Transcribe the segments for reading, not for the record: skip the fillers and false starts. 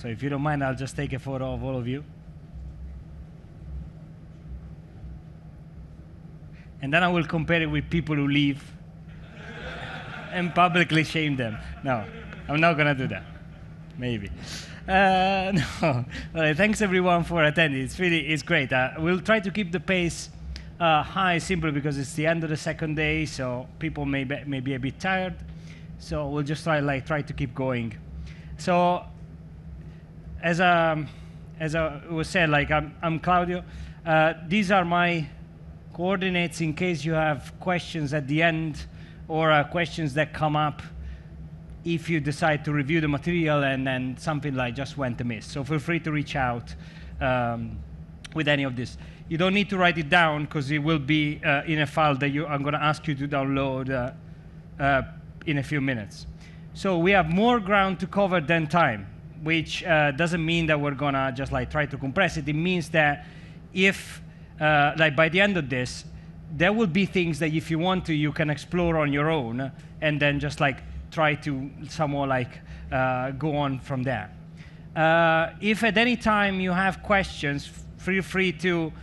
So if you don't mind, I'll just take a photo of all of you. And then I will compare it with people who leave and publicly shame them. No, I'm not going to do that. Maybe. No. All right, thanks everyone for attending. It's great. We'll try to keep the pace high simply because it's the end of the second day, so people may be a bit tired. So we'll just try to keep going. So as I was said, I'm Claudio. These are my coordinates in case you have questions at the end or questions that come up if you decide to review the material and then something just went amiss. So feel free to reach out with any of this. You don't need to write it down because it will be in a file that I'm going to ask you to download in a few minutes. So we have more ground to cover than time, which doesn't mean that we're going to just try to compress it. It means that if by the end of this, there will be things that if you want to, you can explore on your own and then just try to somehow go on from there. If at any time you have questions, feel free to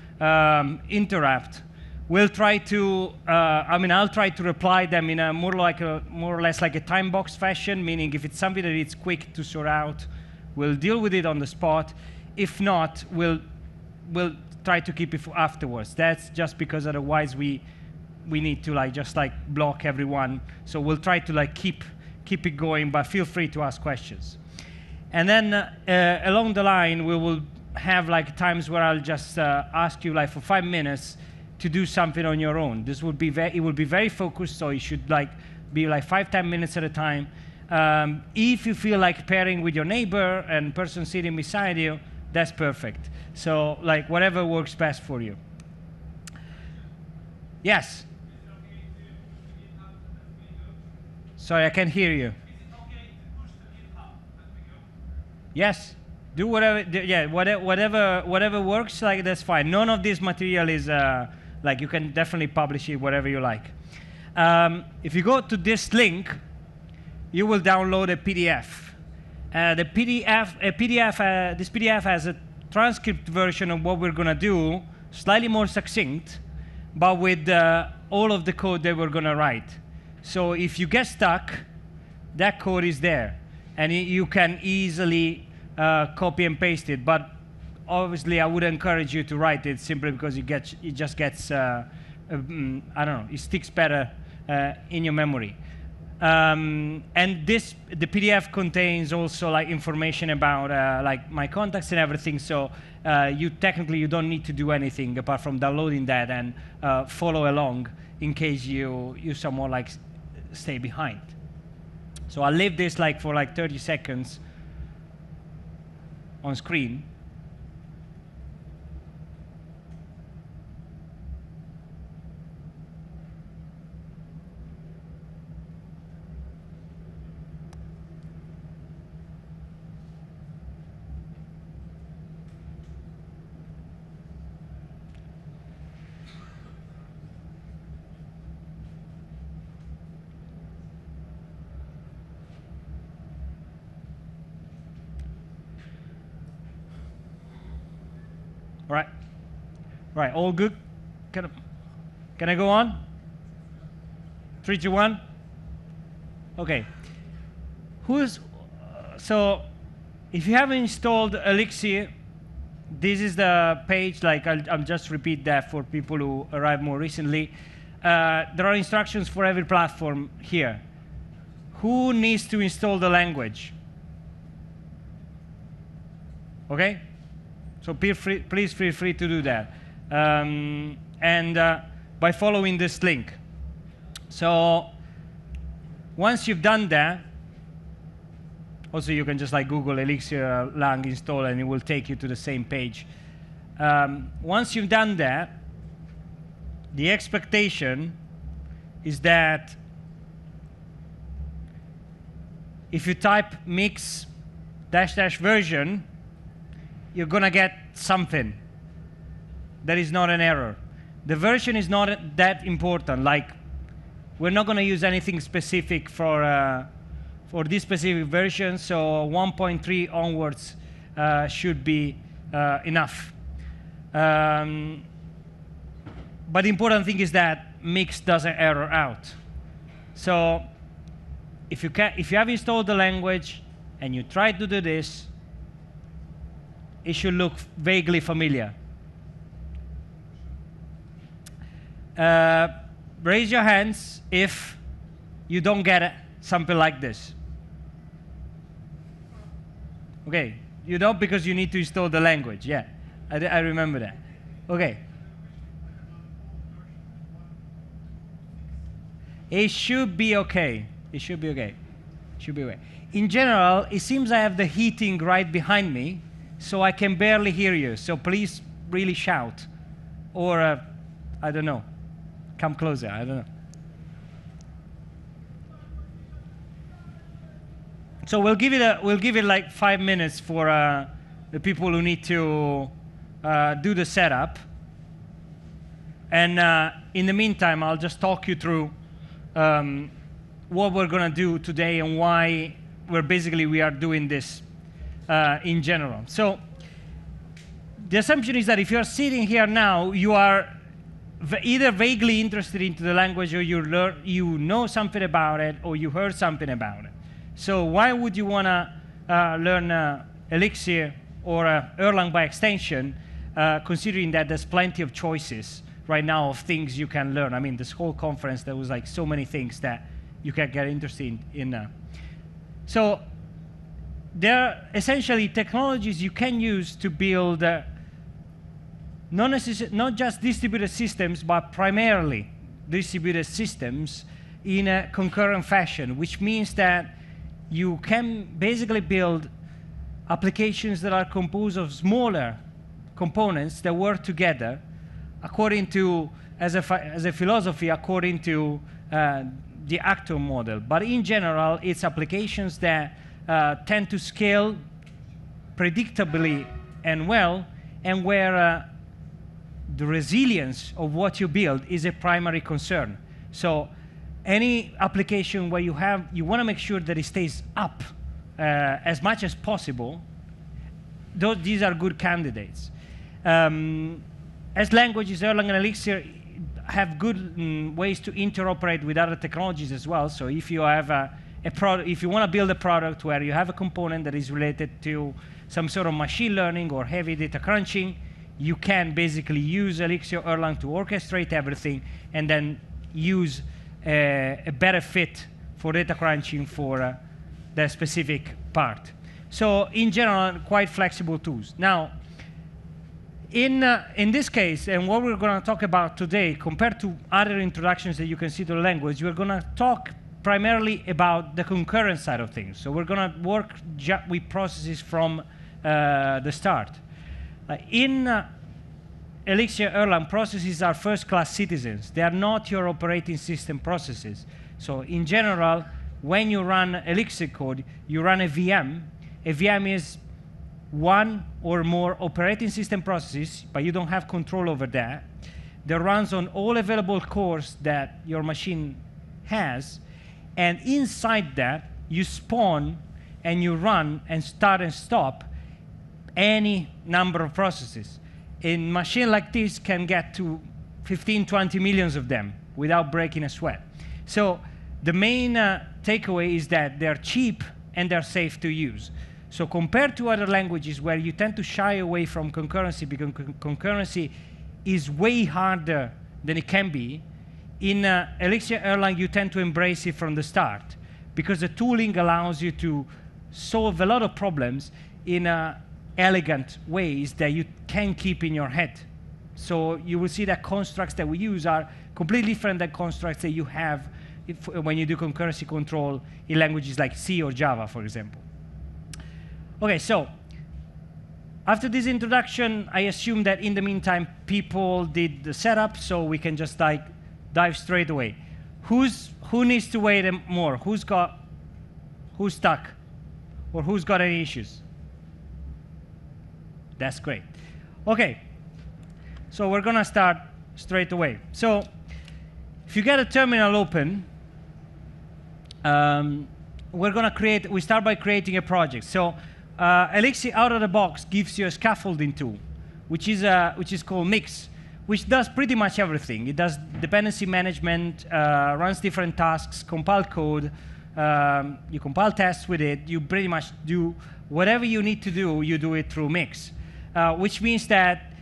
interrupt. We'll try to, I'll try to reply them in a more or less like a time box fashion, meaning if it's something that it's quick to sort out, we'll deal with it on the spot. If not, we'll try to keep it for afterwards. That's just because otherwise we need to just block everyone. So we'll try to keep it going, but feel free to ask questions. And then along the line, we will have times where I'll just ask you for 5 minutes to do something on your own. This will be it will be very focused, so it should be 5-10 minutes at a time. If you feel like pairing with your neighbor and person sitting beside you, that's perfect. So whatever works best for you. Yes. Sorry, I can't hear you. Is it okay to push the GitHub as we go? Yes. Do whatever. Yeah, whatever works. That's fine. None of this material is you can definitely publish it whatever you like. If you go to this link, you will download a PDF. This PDF has a transcript version of what we're going to do, slightly more succinct, but with all of the code that we're going to write. So if you get stuck, that code is there, and you can easily copy and paste it. But obviously, I would encourage you to write it simply because it just gets, I don't know, it sticks better in your memory. And the PDF contains also information about my contacts and everything. So you don't need to do anything apart from downloading that and follow along in case you somehow stay behind. So I'll leave this for 30 seconds on screen. Right, all good? Can I go on? 3, 2, 1? Okay. So if you haven't installed Elixir, this is the page. I'll just repeat that for people who arrived more recently. There are instructions for every platform here. Who needs to install the language? Okay? So please feel free to do that. By following this link. So once you've done that, also you can just Google Elixir lang install and it will take you to the same page. Once you've done that, the expectation is that if you type mix -- version, you're going to get something. That is not an error. The version is not that important. We're not going to use anything specific for this specific version. So 1.3 onwards should be enough. But the important thing is that mix doesn't error out. So if you have installed the language and you try to do this, it should look vaguely familiar. Raise your hands if you don't get it, something like this. Okay, you don't because you need to install the language. Yeah, I remember that. Okay. It should be okay. It should be okay. Should be okay. In general, it seems I have the heating right behind me, so I can barely hear you. So please really shout. Or, I don't know, come closer. I don't know. So we'll give it like 5 minutes for the people who need to do the setup. And in the meantime, I'll just talk you through what we're going to do today and why we are doing this in general. So the assumption is that if you're sitting here now, you are either vaguely interested into the language, or you know something about it, or you heard something about it. So why would you want to learn Elixir or Erlang by extension, considering that there's plenty of choices right now of things you can learn? I mean, this whole conference, there was like so many things that you can get interested in. So there are essentially technologies you can use to build not just distributed systems, but primarily distributed systems in a concurrent fashion, which means that you can basically build applications that are composed of smaller components that work together according to, as a philosophy, according to the actor model. But in general, it's applications that tend to scale predictably and well, and where the resilience of what you build is a primary concern. So any application where you want to make sure that it stays up as much as possible, these are good candidates. As languages, Erlang and Elixir have good ways to interoperate with other technologies as well. So if you have if you want to build a product where you have a component that is related to some sort of machine learning or heavy data crunching, you can basically use Elixir Erlang to orchestrate everything and then use a better fit for data crunching for the specific part. So in general, quite flexible tools. Now, in this case, and what we're going to talk about today, compared to other introductions that you can see to the language, we're going to talk primarily about the concurrent side of things. So we're going to work with processes from the start. In Elixir Erlang, processes are first-class citizens. They are not your operating system processes. So in general, when you run Elixir code, you run a VM. A VM is one or more operating system processes, but you don't have control over that. That runs on all available cores that your machine has. And inside that, you spawn and you run and start and stop any number of processes. A machine like this can get to 15, 20 millions of them without breaking a sweat. So the main takeaway is that they're cheap and they're safe to use. So compared to other languages where you tend to shy away from concurrency because concurrency is way harder than it can be, in Elixir Erlang you tend to embrace it from the start because the tooling allows you to solve a lot of problems in elegant ways that you can keep in your head. So you will see that constructs that we use are completely different than constructs that you have when you do concurrency control in languages like C or Java, for example. Okay, so after this introduction, I assume that in the meantime people did the setup, so we can just like dive straight away. Who needs to wait more? Who's stuck? Or who's got any issues? That's great. Okay, so we're gonna start straight away. So if you get a terminal open, we start by creating a project. So Elixir out of the box gives you a scaffolding tool, which is called Mix, which does pretty much everything. It does dependency management, runs different tasks, compile code, you compile tests with it, you pretty much do whatever you need to do, you do it through Mix, which means that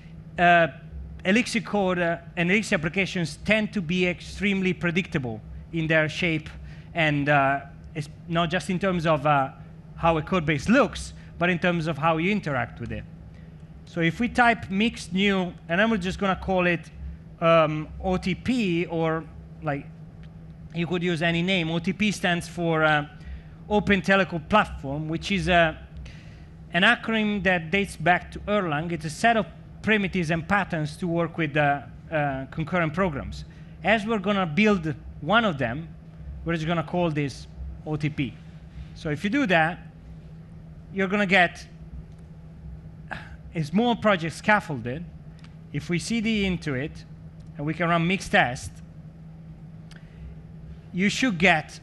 Elixir code and Elixir applications tend to be extremely predictable in their shape, and it's not just in terms of how a code base looks, but in terms of how you interact with it. So if we type mix new, and I'm just going to call it OTP, or like you could use any name. OTP stands for Open Telecom Platform, which is an acronym that dates back to Erlang. It's a set of primitives and patterns to work with concurrent programs. As we're going to build one of them, we're just going to call this OTP. So if you do that, you're going to get a small project scaffolded. If we cd into it, and we can run mix test, you should get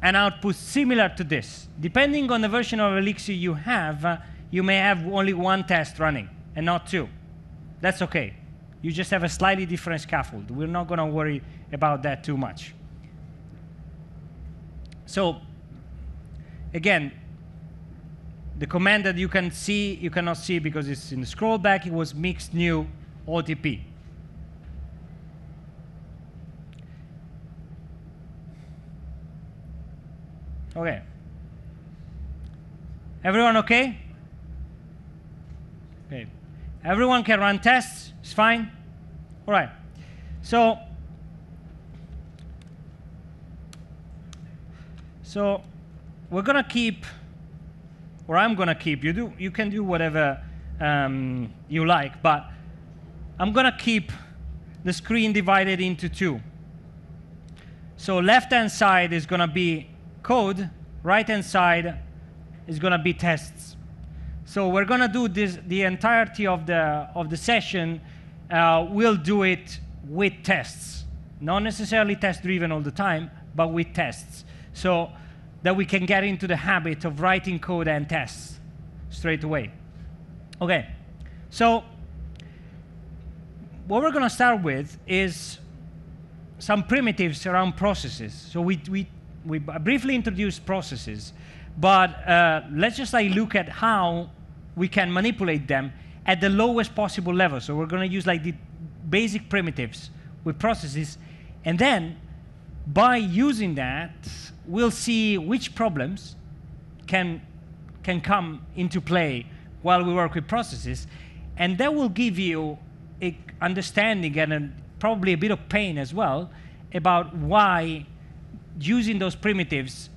an output similar to this. Depending on the version of Elixir you have, you may have only one test running and not two. That's OK. You just have a slightly different scaffold. We're not going to worry about that too much. So again, the command that you can see, you cannot see because it's in the scroll back. It was mix new OTP. OK. Everyone OK? OK. Everyone can run tests. It's fine. All right. So we're going to keep, or I'm going to keep, you can do whatever you like, but I'm going to keep the screen divided into two. So left-hand side is going to be code, right-hand side is going to be tests. So we're going to do this, the entirety of the session, we'll do it with tests. Not necessarily test-driven all the time, but with tests. So that we can get into the habit of writing code and tests straight away. OK, so what we're going to start with is some primitives around processes. So we briefly introduced processes, but let's just look at how we can manipulate them at the lowest possible level. So we're going to use the basic primitives with processes, and then by using that, we'll see which problems can come into play while we work with processes, and that will give you an understanding and probably a bit of pain as well about why using those primitives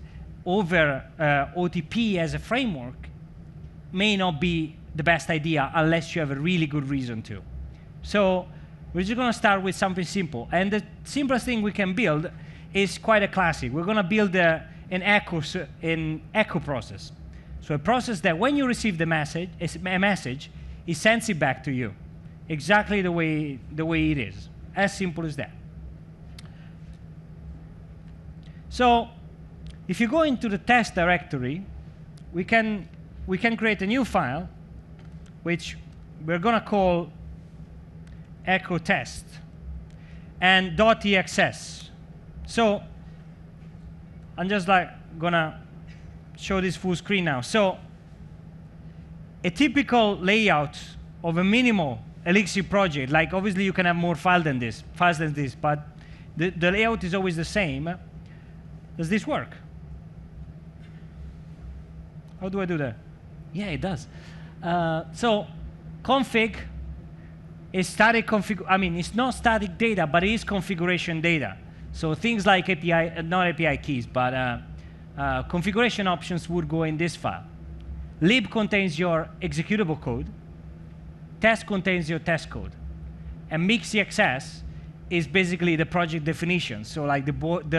over OTP as a framework may not be the best idea unless you have a really good reason to. So we're just going to start with something simple. And the simplest thing we can build is quite a classic. We're going to build an echo process. So a process that when you receive a message, it sends it back to you, exactly the way it is. As simple as that. So if you go into the test directory, we can create a new file, which we're going to call echo test and .exs. So I'm just going to show this full screen now. So a typical layout of a minimal Elixir project, obviously you can have more files than this, but the layout is always the same. Does this work? How do I do that? Yeah, it does. So config is static config. I mean, it's not static data, but it is configuration data. So things like API, not API keys, but configuration options would go in this file. Lib contains your executable code. Test contains your test code. And mix.css is basically the project definition. So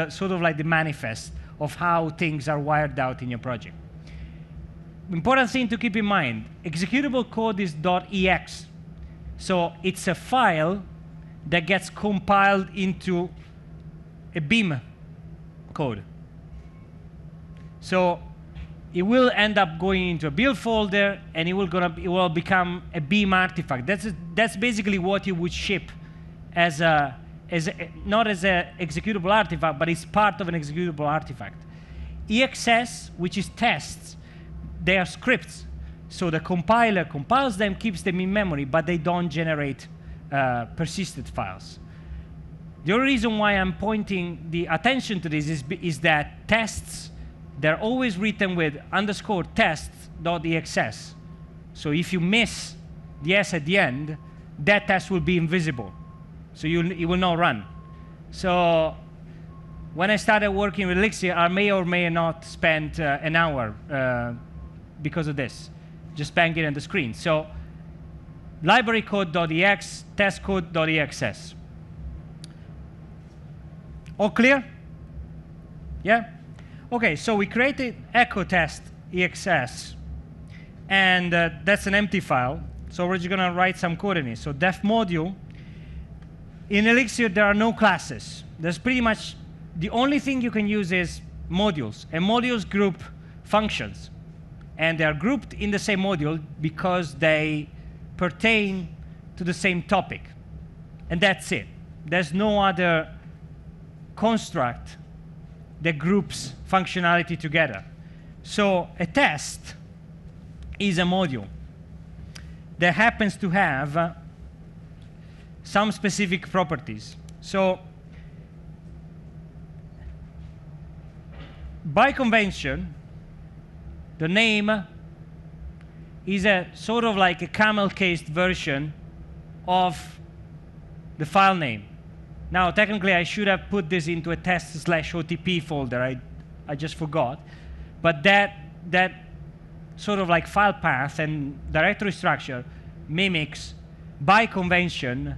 sort of like the manifest of how things are wired out in your project. Important thing to keep in mind, executable code is .ex. So it's a file that gets compiled into a Beam code. So it will end up going into a build folder, and it will become a Beam artifact. That's basically what you would ship as not as an executable artifact, but it's part of an executable artifact. EXS, which is tests, they are scripts. So the compiler compiles them, keeps them in memory, but they don't generate persisted files. The only reason why I'm pointing the attention to this is that tests, they're always written with _tests.exs. So if you miss the S at the end, that test will be invisible. So it will not run. So when I started working with Elixir, I may or may not spend an hour because of this, just banging on the screen. So library code.ex, test code.exs. All clear? Yeah? OK, so we created echo test exs, and that's an empty file. So we're just going to write some code in it. So def module. In Elixir, there are no classes. There's pretty much the only thing you can use is modules. And modules group functions. And they are grouped in the same module because they pertain to the same topic. And that's it. There's no other construct that groups functionality together. So a test is a module that happens to have some specific properties. So by convention, the name is a sort of like a camel-cased version of the file name. Now, technically, I should have put this into a test/OTP folder. I just forgot. But that sort of like file path and directory structure mimics, by convention,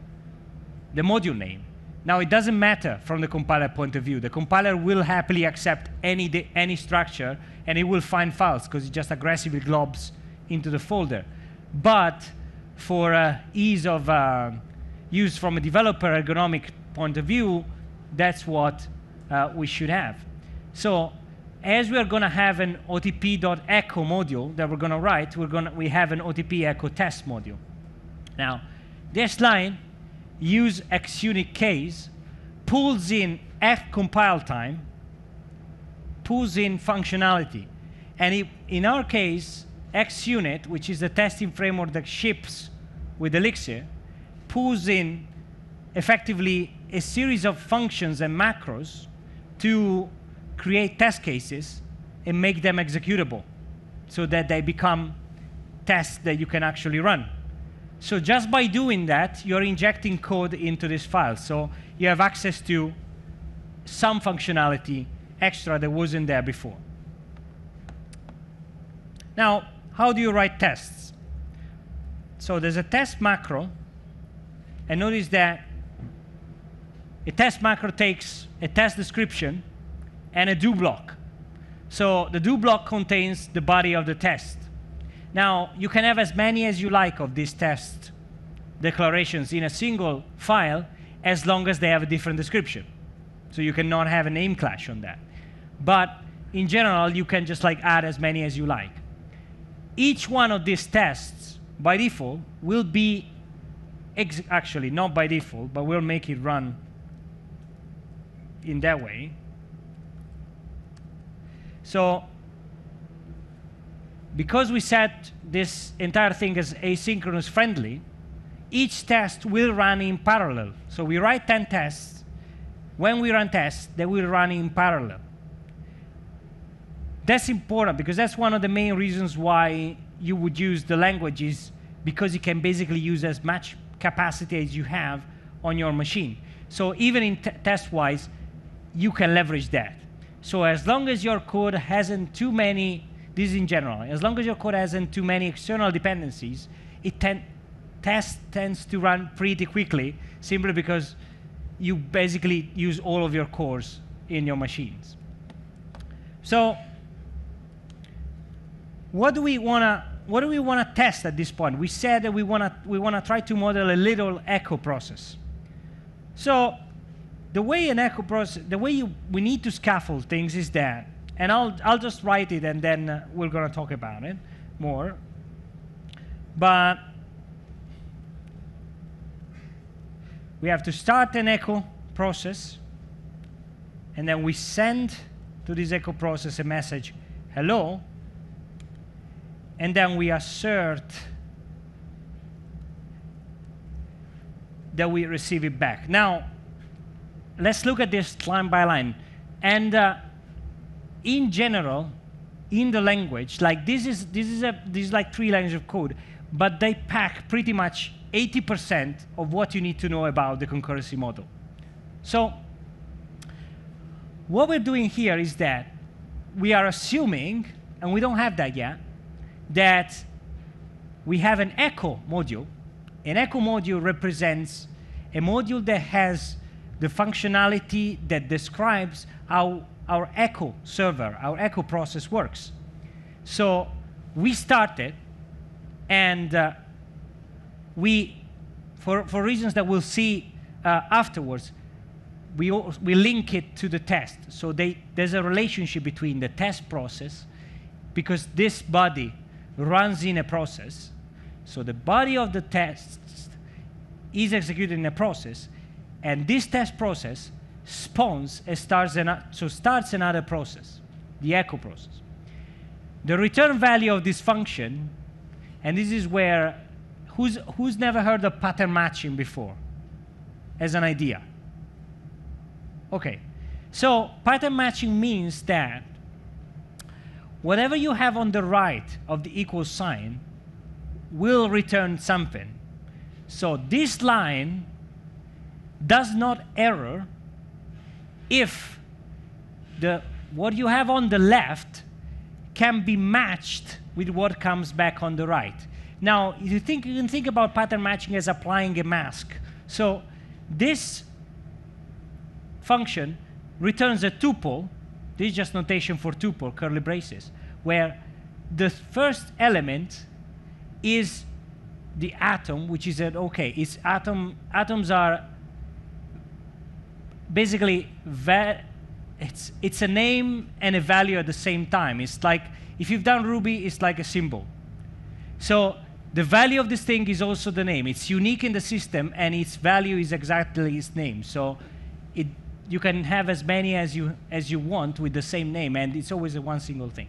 the module name. Now, it doesn't matter from the compiler point of view. The compiler will happily accept any structure, and it will find files, because it just aggressively globs into the folder. But for ease of use from a developer ergonomic point of view, that's what we should have. So as we are going to have an OTP.echo module that we're going to write, we have an OTP echo test module. Now, this line, use xunit case, pulls in at compile time, pulls in functionality. And in our case, xunit, which is the testing framework that ships with Elixir, pulls in effectively a series of functions and macros to create test cases and make them executable so that they become tests that you can actually run. So just by doing that, you're injecting code into this file. So you have access to some functionality extra that wasn't there before. Now, how do you write tests? So there's a test macro. And notice that a test macro takes a test description and a do block. So the do block contains the body of the test. Now, you can have as many as you like of these test declarations in a single file, as long as they have a different description. So you cannot have a name clash on that. But in general, you can just like add as many as you like. Each one of these tests, by default, will be actually not by default, but we'll make it run in that way. So because we set this entire thing as asynchronous friendly, each test will run in parallel. So we write 10 tests. When we run tests, they will run in parallel. That's important, because that's one of the main reasons why you would use the languages, because you can basically use as much capacity as you have on your machine. So even in test-wise, you can leverage that. So as long as your code hasn't too many, this is in general, as long as your code hasn't too many external dependencies, test tends to run pretty quickly, simply because you basically use all of your cores in your machines. So what do we want to test at this point? We said that we want to try to model a little echo process. So the way an echo process, we need to scaffold things is that And I'll just write it, and then we're going to talk about it more. But we have to start an echo process, and then we send to this echo process a message, hello, and then we assert that we receive it back. Now, let's look at this line by line. And in general, in the language, like this is like 3 lines of code, but they pack pretty much 80% of what you need to know about the concurrency model. So what we're doing here is that we are assuming, and we don't have that yet, that we have an echo module. An echo module represents a module that has the functionality that describes how our echo server, our echo process works. So we started, and for reasons that we'll see afterwards, we link it to the test. So there's a relationship between the test process, because this body runs in a process. So the body of the test is executed in a process, and this test process spawns and starts another process, the echo process. The return value of this function, and this is where, who's never heard of pattern matching before as an idea? Okay, so pattern matching means that whatever you have on the right of the equal sign will return something. So this line does not error if what you have on the left can be matched with what comes back on the right. Now, you can think about pattern matching as applying a mask. So this function returns a tuple. This is just notation for tuple, curly braces, where the first element is the atom, which is it's atoms are basically it's a name and a value at the same time. It's like, if you've done Ruby, it's like a symbol. So the value of this thing is also the name. It's unique in the system, and its value is exactly its name. So you can have as many as you want with the same name, and it's always a one single thing.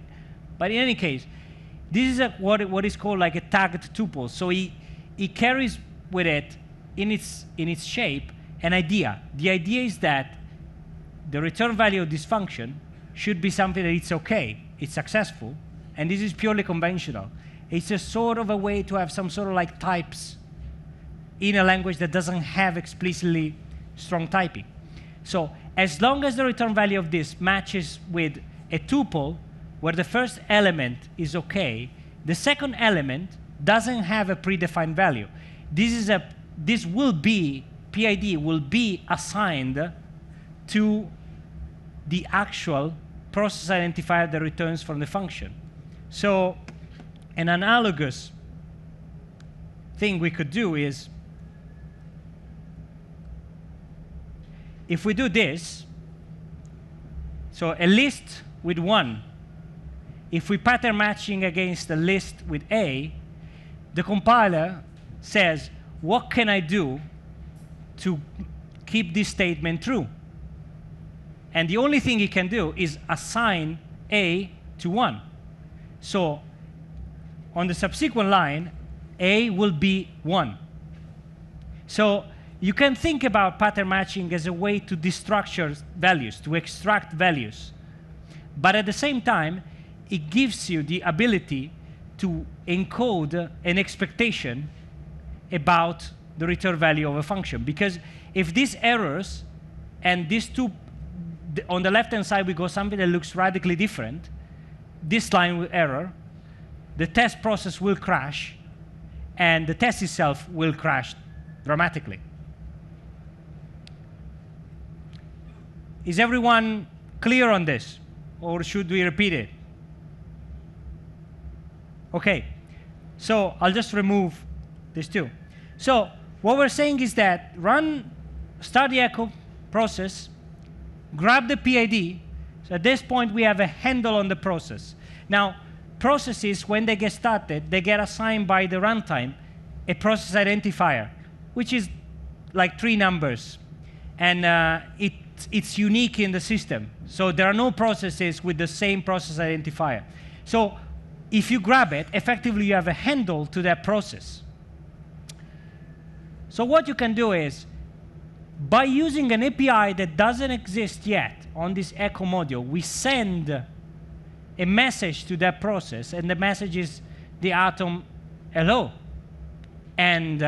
But in any case, this is what is called like a tagged tuple. So it carries with it in its shape an idea. The idea is that the return value of this function should be something that it's okay, it's successful, and this is purely conventional. It's a sort of a way to have some sort of like types in a language that doesn't have explicitly strong typing. So as long as the return value of this matches with a tuple where the first element is okay, the second element doesn't have a predefined value. This will be, PID will be assigned to the actual process identifier that returns from the function. So an analogous thing we could do is, if we do this, so a list with 1, if we pattern matching against a list with A, the compiler says, what can I do to keep this statement true? And the only thing it can do is assign A to 1. So on the subsequent line, A will be 1. So you can think about pattern matching as a way to destructure values, to extract values. But at the same time, it gives you the ability to encode an expectation about the return value of a function. Because if these errors and these two, on the left-hand side, we go something that looks radically different, this line will error, the test process will crash, and the test itself will crash dramatically. Is everyone clear on this, or should we repeat it? Okay, so I'll just remove this too. So what we're saying is that start the echo process, grab the PID. So at this point, we have a handle on the process. Now, processes, when they get started, they get assigned by the runtime a process identifier, which is like 3 numbers. And it's unique in the system. So there are no processes with the same process identifier. So if you grab it, effectively you have a handle to that process. So what you can do is, by using an API that doesn't exist yet on this echo module, we send a message to that process, and the message is the atom hello. And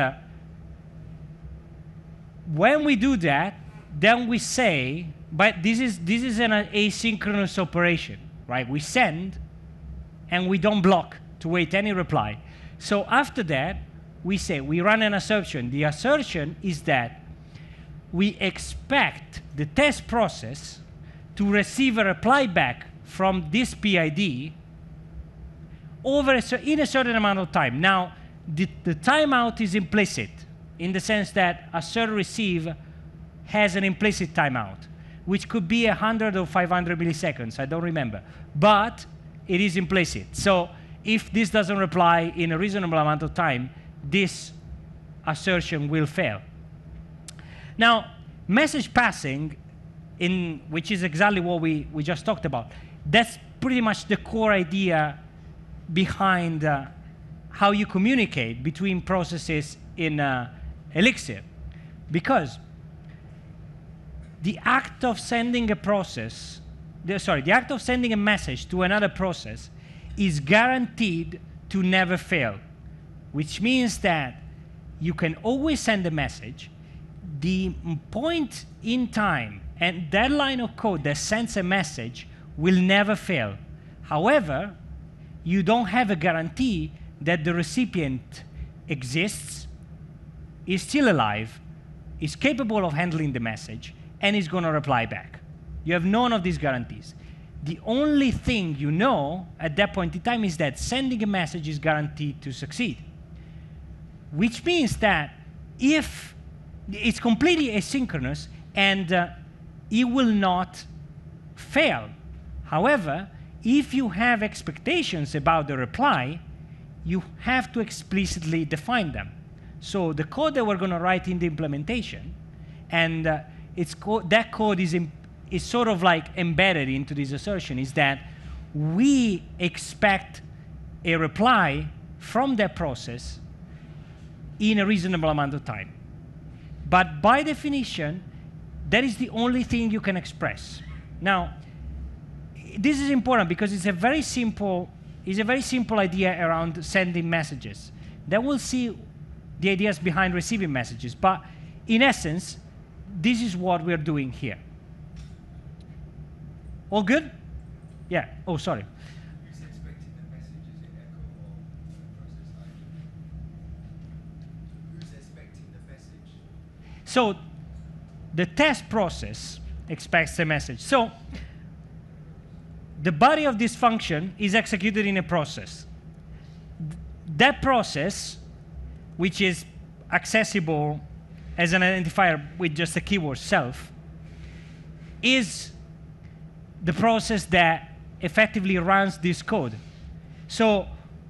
when we do that, then we say, but this is an asynchronous operation, right? We send, and we don't block to wait any reply. So after that, we say, we run an assertion. The assertion is that we expect the test process to receive a reply back from this PID in a certain amount of time. Now, the timeout is implicit in the sense that assert receive has an implicit timeout, which could be 100 or 500 milliseconds, I don't remember. But it is implicit. So if this doesn't reply in a reasonable amount of time, this assertion will fail. Now, message passing, which is exactly what we just talked about, that's pretty much the core idea behind how you communicate between processes in Elixir. Because the act of sending a the act of sending a message to another process is guaranteed to never fail, which means that you can always send a message. The point in time and that line of code that sends a message will never fail. However, you don't have a guarantee that the recipient exists, is still alive, is capable of handling the message, and is going to reply back. You have none of these guarantees. The only thing you know at that point in time is that sending a message is guaranteed to succeed, which means that if it's completely asynchronous and it will not fail. However, if you have expectations about the reply, you have to explicitly define them. So the code that we're going to write in the implementation, and that code is sort of like embedded into this assertion, is that we expect a reply from that process in a reasonable amount of time. But by definition, that is the only thing you can express. Now, this is important because it's a very simple idea around sending messages. Then we'll see the ideas behind receiving messages. But in essence, this is what we're doing here. All good? Yeah. Oh, sorry. Who's expecting the message? Is it echo or process ID? Who's expecting the message? So the test process expects a message. So the body of this function is executed in a process. That process, which is accessible as an identifier with just a keyword self, is the process that effectively runs this code. So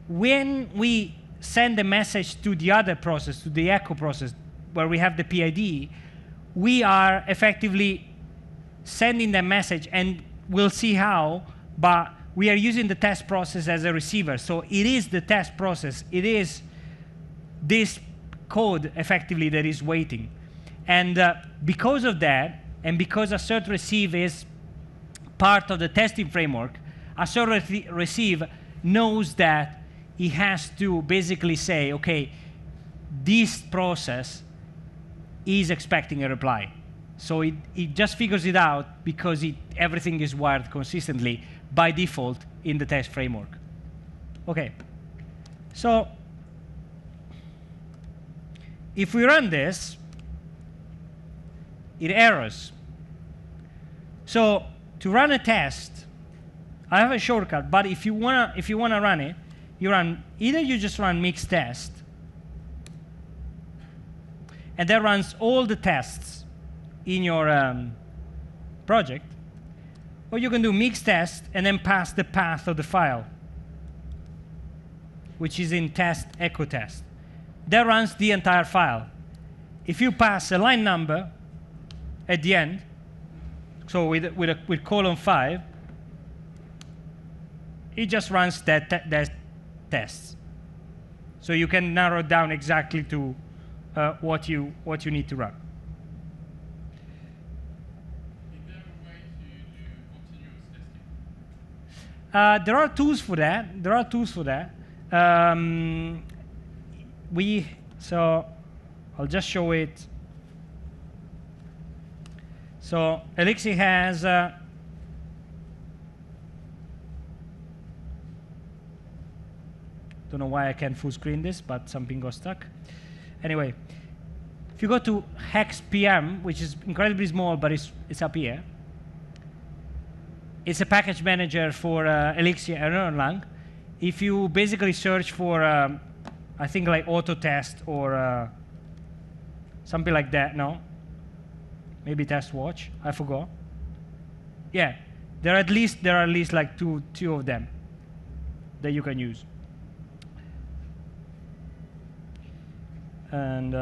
when we send a message to the other process, to the echo process, where we have the PID, we are effectively sending the message, and we'll see how, but we are using the test process as a receiver. So it is the test process. It is this code, effectively, that is waiting. And because of that, and because assert receive is part of the testing framework, assert receive knows that he has to basically say, OK, this process is expecting a reply. So it just figures it out because everything is wired consistently by default in the test framework. OK. So if we run this, it errors. So to run a test, I have a shortcut, but if you wanna run it, you just run mix test, and that runs all the tests in your project, or you can do mix test and then pass the path of the file, which is in test echo test. That runs the entire file. If you pass a line number at the end, so with colon 5, it just runs that test. So you can narrow down exactly to what you need to run. Is there a way to do continuous testing? There are tools for that. There are tools for that. So I'll just show it. So Elixir has don't know why I can't full screen this, but something got stuck. Anyway, if you go to Hex PM, which is incredibly small, but it's up here. It's a package manager for Elixir and Erlang. If you basically search for, I think like auto test or something like that, no? Maybe test watch, I forgot. Yeah, there are at least like two of them that you can use. And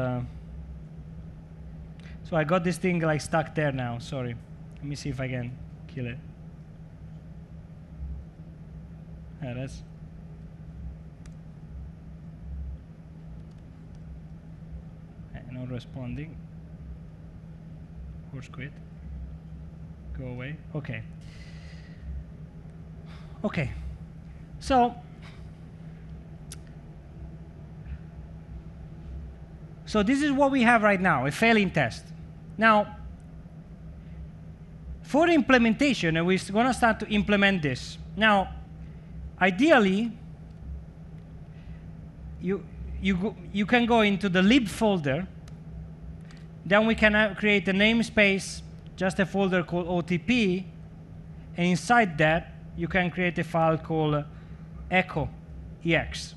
so I got this thing like stuck there now, sorry. Let me see if I can kill it. There it is. Not responding. Horse quit. Go away. Okay. Okay. So this is what we have right now, a failing test. Now, for implementation, and we're going to start to implement this. Now, ideally, you can go into the lib folder. Then we can create a namespace, just a folder called OTP. And inside that, you can create a file called echo.ex.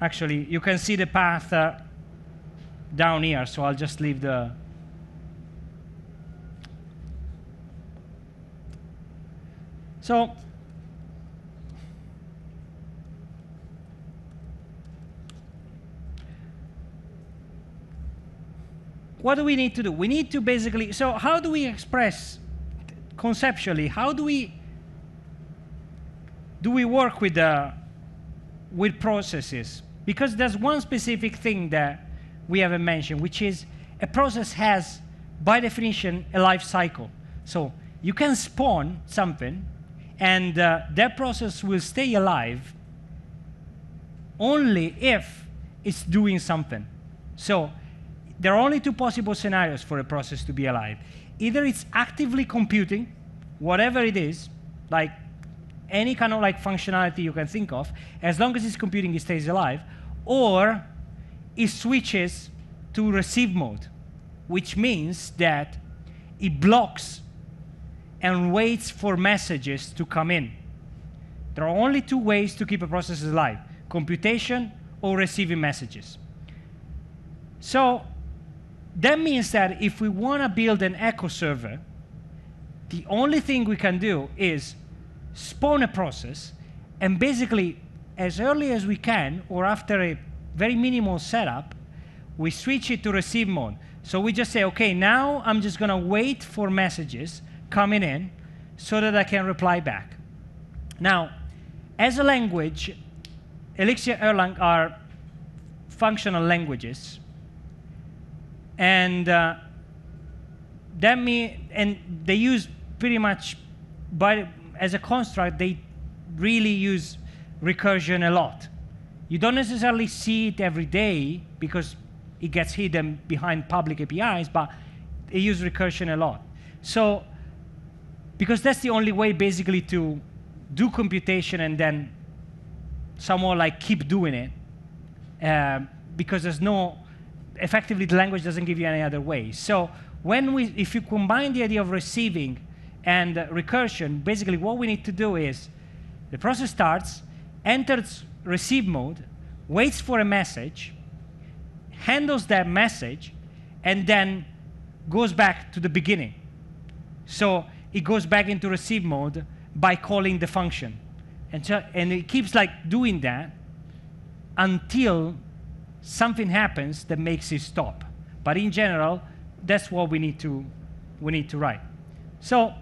Actually, you can see the path down here, so I'll just leave the... So, what do we need to do? We need to basically, so how do we express conceptually, how do we work with processes? Because there's one specific thing that we haven't mentioned, which is a process has, by definition, a life cycle. So you can spawn something, and that process will stay alive only if it's doing something. So there are only two possible scenarios for a process to be alive. Either it's actively computing, whatever it is, like any kind of like functionality you can think of, as long as it's computing, it stays alive, or it switches to receive mode, which means that it blocks and waits for messages to come in. There are only two ways to keep a process alive: computation or receiving messages. So that means that if we want to build an echo server, the only thing we can do is spawn a process, and basically, as early as we can, or after a very minimal setup, we switch it to receive mode. So we just say, okay, now I'm just going to wait for messages coming in so that I can reply back. Now, as a language, Elixir and Erlang are functional languages. And they use pretty much, as a construct, they really use recursion a lot. You don't necessarily see it every day because it gets hidden behind public APIs, but they use recursion a lot. So, because that's the only way basically to do computation and then somewhat like keep doing it, because there's no, effectively the language doesn't give you any other way. So if you combine the idea of receiving and recursion, basically what we need to do is the process starts, enters receive mode, waits for a message, handles that message, and then goes back to the beginning. So it goes back into receive mode by calling the function. And it keeps like doing that until something happens that makes it stop. But in general, that's what we need to write. So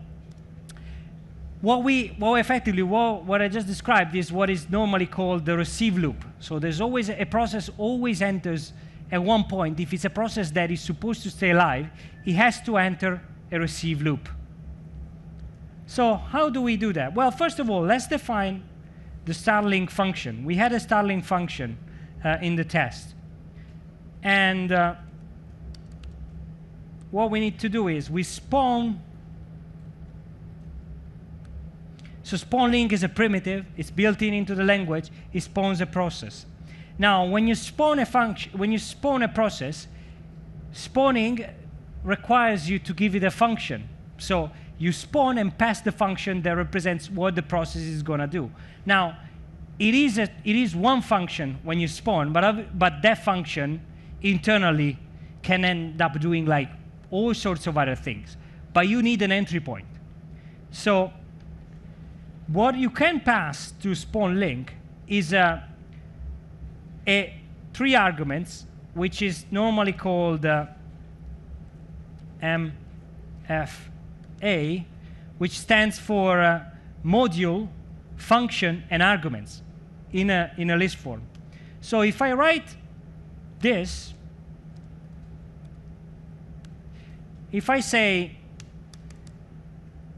what I just described is what is normally called the receive loop. So there's always a process always enters at one point. If it's a process that is supposed to stay alive, it has to enter a receive loop. So how do we do that? Well, first of all, let's define the starling function. We had a starling function in the test. And what we need to do is we spawn. So spawn link is a primitive. It's built into the language. It spawns a process. Now, when you spawn a function, when you spawn a process, spawning requires you to give it a function. So you spawn and pass the function that represents what the process is going to do. Now, it is one function when you spawn, but that function internally can end up doing like all sorts of other things. But you need an entry point. So what you can pass to spawn link is three arguments, which is normally called MFA, which stands for module, function, and arguments in a list form. So if I write this, if I say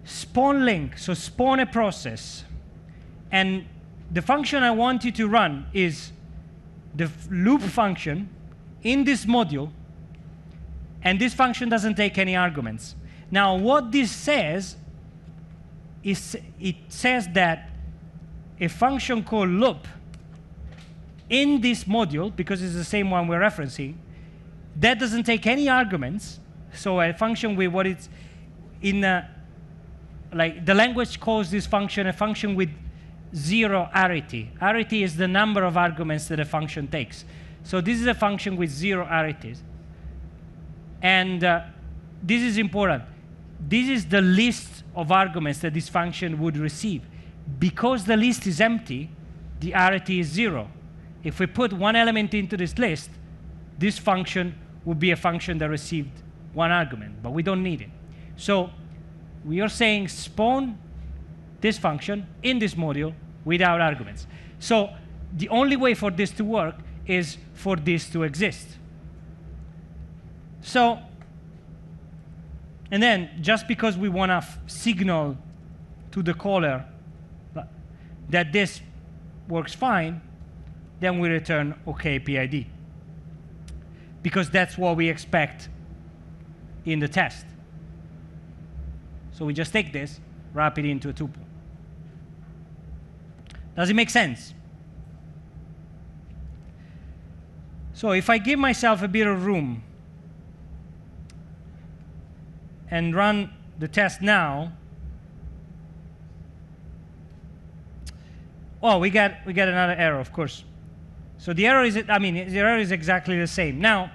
spawn link, so spawn a process, and the function I want you to run is the loop function in this module, and this function doesn't take any arguments. Now, what this says is it says that a function called loop in this module, because it's the same one we're referencing, that doesn't take any arguments. So a function with what it's in, like the language calls this function a function with zero arity. Arity is the number of arguments that a function takes. So this is a function with zero arities. And this is important. This is the list of arguments that this function would receive. Because the list is empty, the arity is 0. If we put one element into this list, this function would be a function that received one argument, but we don't need it. So we are saying spawn this function in this module without arguments. So the only way for this to work is for this to exist. So, and then just because we want to signal to the caller that this works fine, then we return OK PID. Because that's what we expect in the test. So we just take this, wrap it into a tuple. Does it make sense? So if I give myself a bit of room and run the test now, oh, we got another error, of course. So the error is, the error is exactly the same. Now,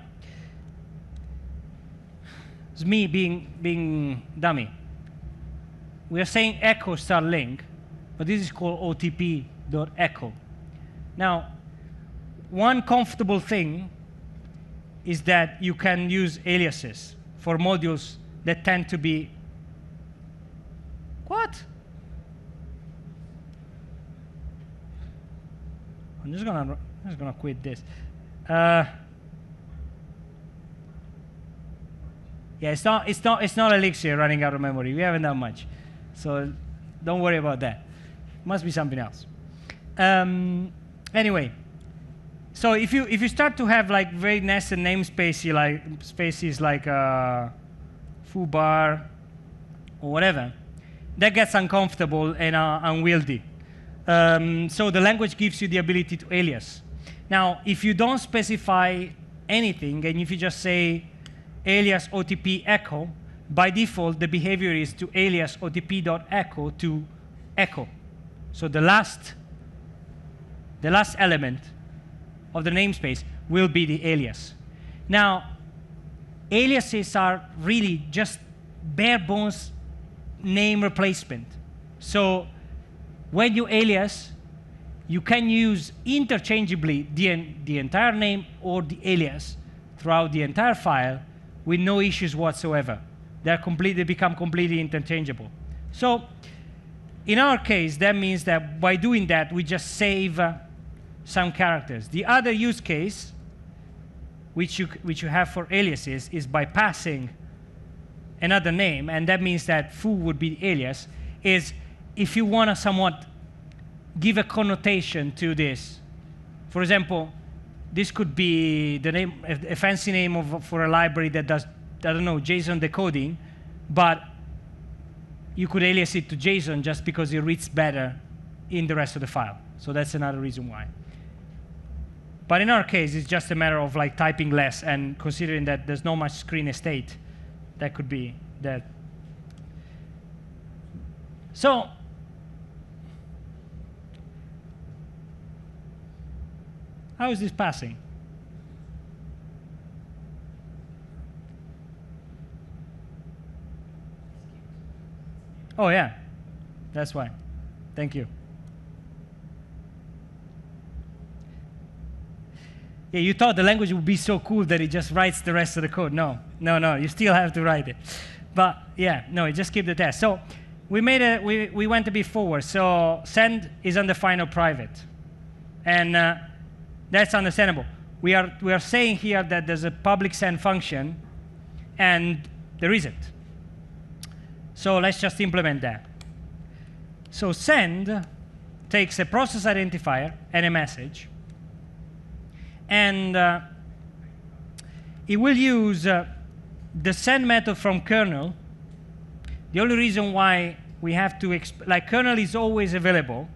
it's me being dummy. We are saying echo star link, but this is called OTP.echo. Now, one comfortable thing is that you can use aliases for modules that tend to be, what? I'm just gonna quit this. Yeah, it's not Elixir running out of memory. We haven't done much, so don't worry about that. Must be something else. Anyway, so if you start to have like very nested namespaces like foobar or whatever, that gets uncomfortable and unwieldy. So the language gives you the ability to alias. Now, if you don't specify anything, and if you just say alias OTP echo, by default, the behavior is to alias OTP.echo to echo. So the last element of the namespace will be the alias. Now, aliases are really just bare bones name replacement. So when you alias, you can use interchangeably the entire name or the alias throughout the entire file with no issues whatsoever. They become completely interchangeable. So in our case, that means that by doing that, we just save some characters. The other use case, which you have for aliases, is by passing another name, and that means that foo would be the alias, is if you want to somewhat give a connotation to this. For example, this could be the name, a fancy name for a library that does, I don't know, JSON decoding, but you could alias it to JSON just because it reads better in the rest of the file. So that's another reason why. But in our case, it's just a matter of like typing less, and considering that there's not much screen estate, that could be that. So how is this passing? Oh yeah, that's why. Thank you. Yeah, you thought the language would be so cool that it just writes the rest of the code. No, no, no, you still have to write it. But yeah, no, it just keep the test. So we went a bit forward. So send is undefined or private, and that's understandable. We are saying here that there's a public send function, and there isn't. So let's just implement that. So send takes a process identifier and a message, and it will use the send method from kernel. The only reason why we have to, like, kernel is always available,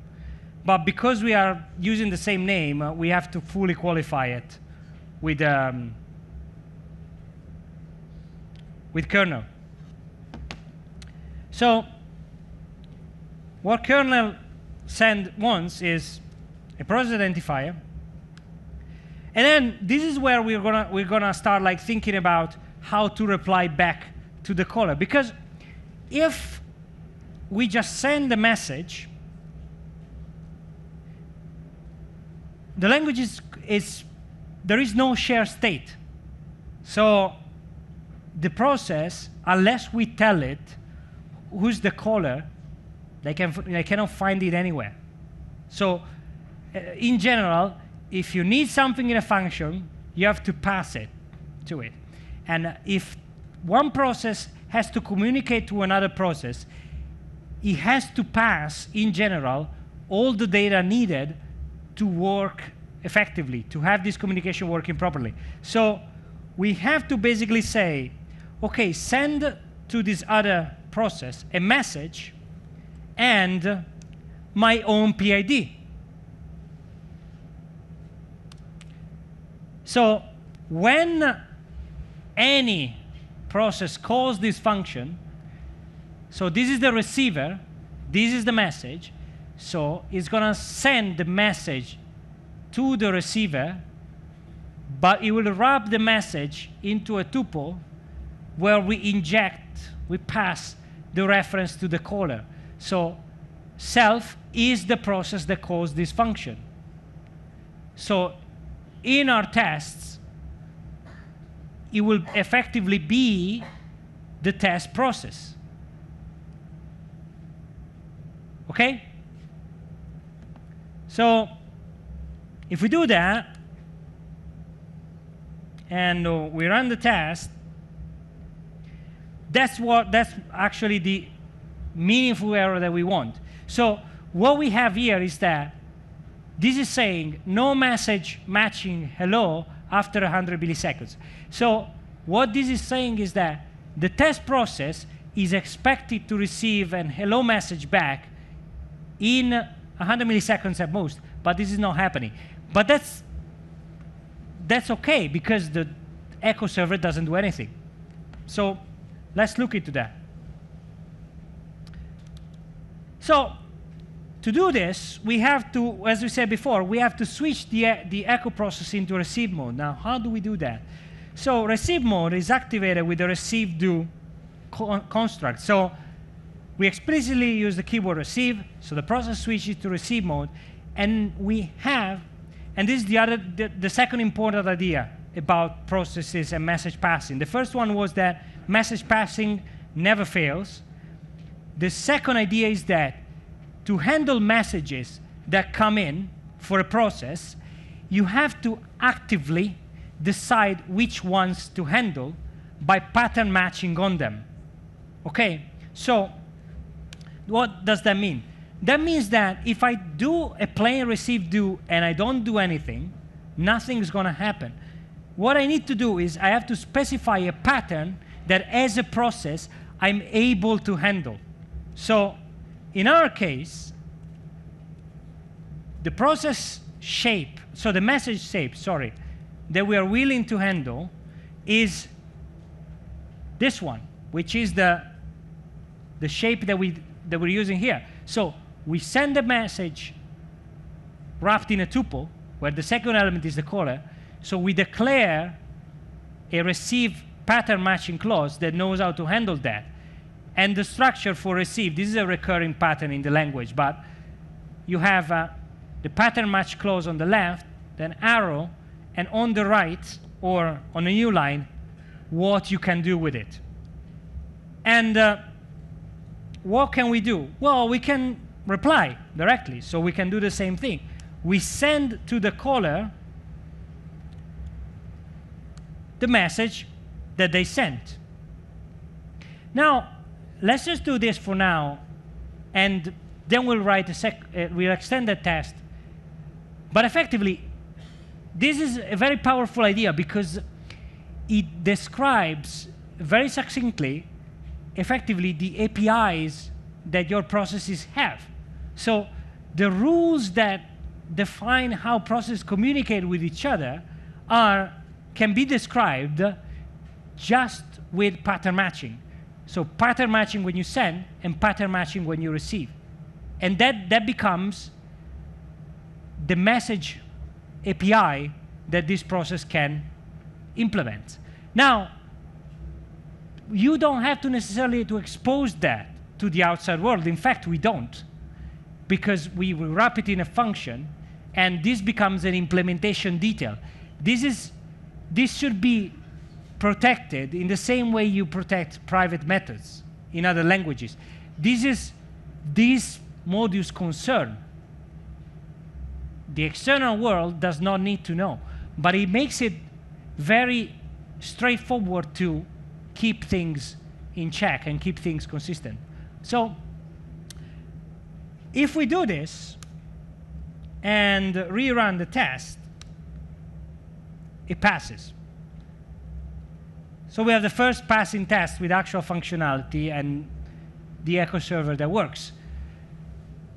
but because we are using the same name, we have to fully qualify it with kernel. So what kernel send wants is a process identifier, and then this is where we're gonna start like thinking about how to reply back to the caller. Because if we just send the message, the language is there is no shared state. So the process, unless we tell it who's the caller, they cannot find it anywhere. So in general, if you need something in a function, you have to pass it to it. And if one process has to communicate to another process, it has to pass, in general, all the data needed to work effectively, to have this communication working properly. So we have to basically say, OK, send to this other process a message and my own PID. So when any process calls this function, so this is the receiver, this is the message, so it's going to send the message to the receiver, but it will wrap the message into a tuple where we pass the reference to the caller. So self is the process that calls this function. So in our tests, it will effectively be the test process. OK? So if we do that, and we run the test, that's actually the meaningful error that we want. So what we have here is that this is saying no message matching hello after 100 milliseconds. So what this is saying is that the test process is expected to receive an hello message back in 100 milliseconds at most, but this is not happening. But that's OK, because the echo server doesn't do anything. So let's look into that. So to do this, we have to, as we said before, we have to switch the echo process into receive mode. Now, how do we do that? So receive mode is activated with the receive do construct. So we explicitly use the keyword receive, so the process switches to receive mode, and we have, and this is the second important idea about processes and message passing. The first one was that message passing never fails. The second idea is that to handle messages that come in for a process, you have to actively decide which ones to handle by pattern matching on them. Okay? So what does that mean? That means that if I do a plain receive do and I don't do anything, nothing's going to happen. What I need to do is I have to specify a pattern that as a process I'm able to handle. So in our case, the process shape, so the message shape, sorry, that we are willing to handle is this one, which is the shape that we're using here. So we send a message wrapped in a tuple, where the second element is the caller. So we declare a receive pattern matching clause that knows how to handle that. And the structure for receive, this is a recurring pattern in the language, but you have the pattern match clause on the left, then arrow, and on the right, or on a new line, what you can do with it. And what can we do? Well, we can reply directly, so we can do the same thing. We send to the caller the message that they sent. Now, let's just do this for now, and then we'll write we'll extend the test. But effectively, this is a very powerful idea because it describes very succinctly, effectively, the APIs that your processes have. So the rules that define how processes communicate with each other can be described just with pattern matching. So pattern matching when you send and pattern matching when you receive. And that becomes the message API that this process can implement. Now, you don't have to necessarily to expose that to the outside world. In fact, we don't, because we will wrap it in a function, and this becomes an implementation detail. This should be protected in the same way you protect private methods in other languages. This is this module's concern. The external world does not need to know, but it makes it very straightforward to keep things in check and keep things consistent. So if we do this and rerun the test, it passes. So we have the first passing test with actual functionality and the echo server that works.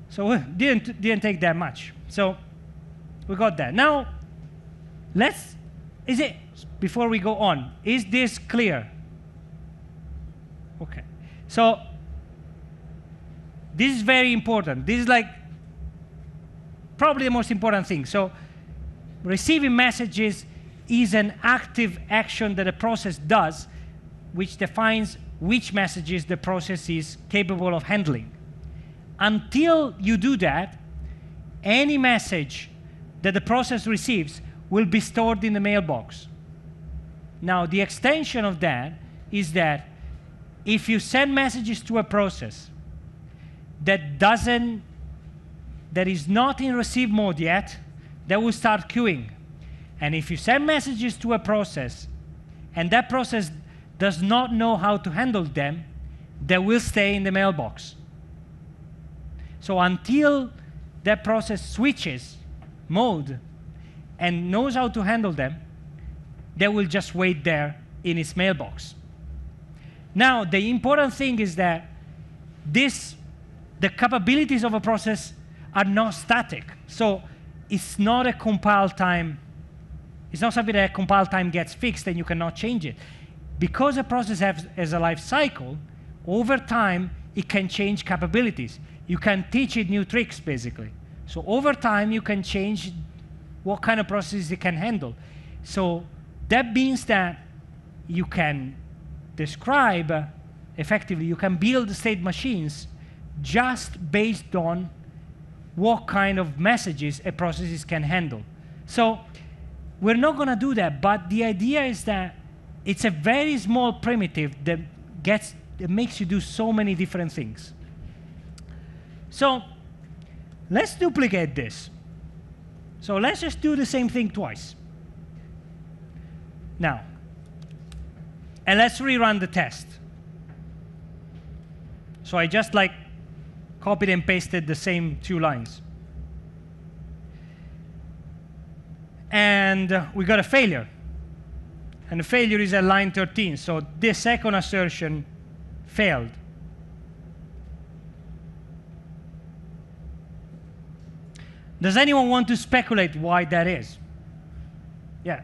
So it didn't take that much. So we got that. Now, before we go on, is this clear? Okay. So this is very important. This is like probably the most important thing. So receiving messages is an active action that a process does, which defines which messages the process is capable of handling. Until you do that, any message that the process receives will be stored in the mailbox. Now, the extension of that is that if you send messages to a process that is not in receive mode yet, that will start queuing. And if you send messages to a process and that process does not know how to handle them, they will stay in the mailbox. So until that process switches mode and knows how to handle them, they will just wait there in its mailbox. Now, the important thing is that the capabilities of a process are not static. So it's not a compile time. It's not something that compile time gets fixed and you cannot change it. Because a process has a life cycle, over time, it can change capabilities. You can teach it new tricks, basically. So over time, you can change what kind of processes it can handle. So that means that you can describe, effectively, you can build state machines just based on what kind of messages a process can handle. So we're not going to do that, but the idea is that it's a very small primitive that makes you do so many different things. So let's duplicate this. So let's just do the same thing twice. Now, and let's rerun the test. So I just like copied and pasted the same 2 lines. And we got a failure. And the failure is at line 13. So this second assertion failed. Does anyone want to speculate why that is? Yeah.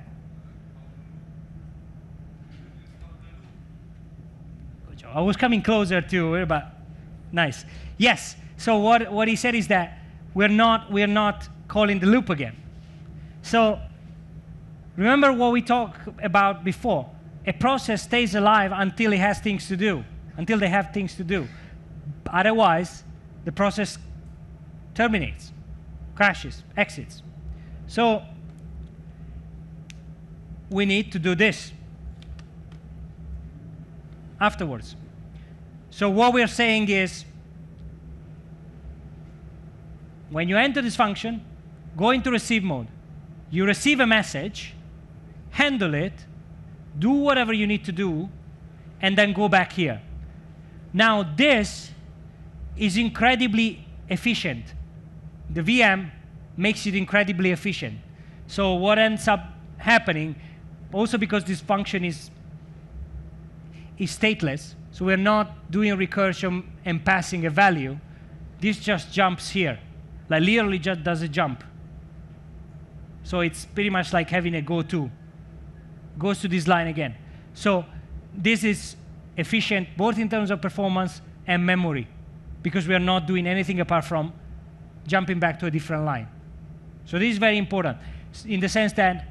Good job. I was coming closer to, but nice. Yes. So what he said is that we're not calling the loop again. So remember what we talked about before. A process stays alive until it has things to do, until they have things to do. Otherwise, the process terminates, crashes, exits. So we need to do this afterwards. So what we're saying is, when you enter this function, go into receive mode. You receive a message, handle it, do whatever you need to do, and then go back here. Now this is incredibly efficient. The VM makes it incredibly efficient. So what ends up happening, also because this function is stateless, so we're not doing recursion and passing a value, this just jumps here. Like literally just does a jump. So it's pretty much like having a go-to. Goes to this line again. So this is efficient both in terms of performance and memory, because we are not doing anything apart from jumping back to a different line. So this is very important in the sense that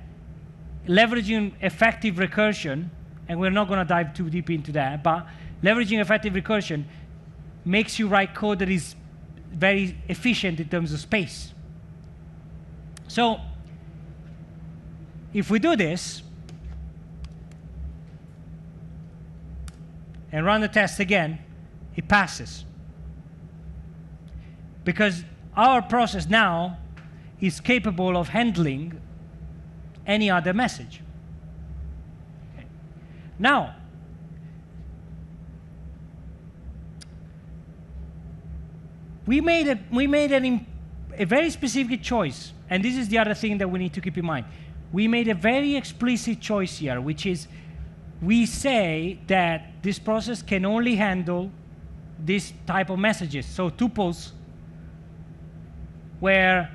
leveraging effective recursion, and we're not going to dive too deep into that, but leveraging effective recursion makes you write code that is very efficient in terms of space. So if we do this and run the test again, it passes. Because our process now is capable of handling any other message. Okay. Now, we made a very specific choice, and this is the other thing that we need to keep in mind. We made a very explicit choice here, which is we say that this process can only handle this type of messages. So tuples, where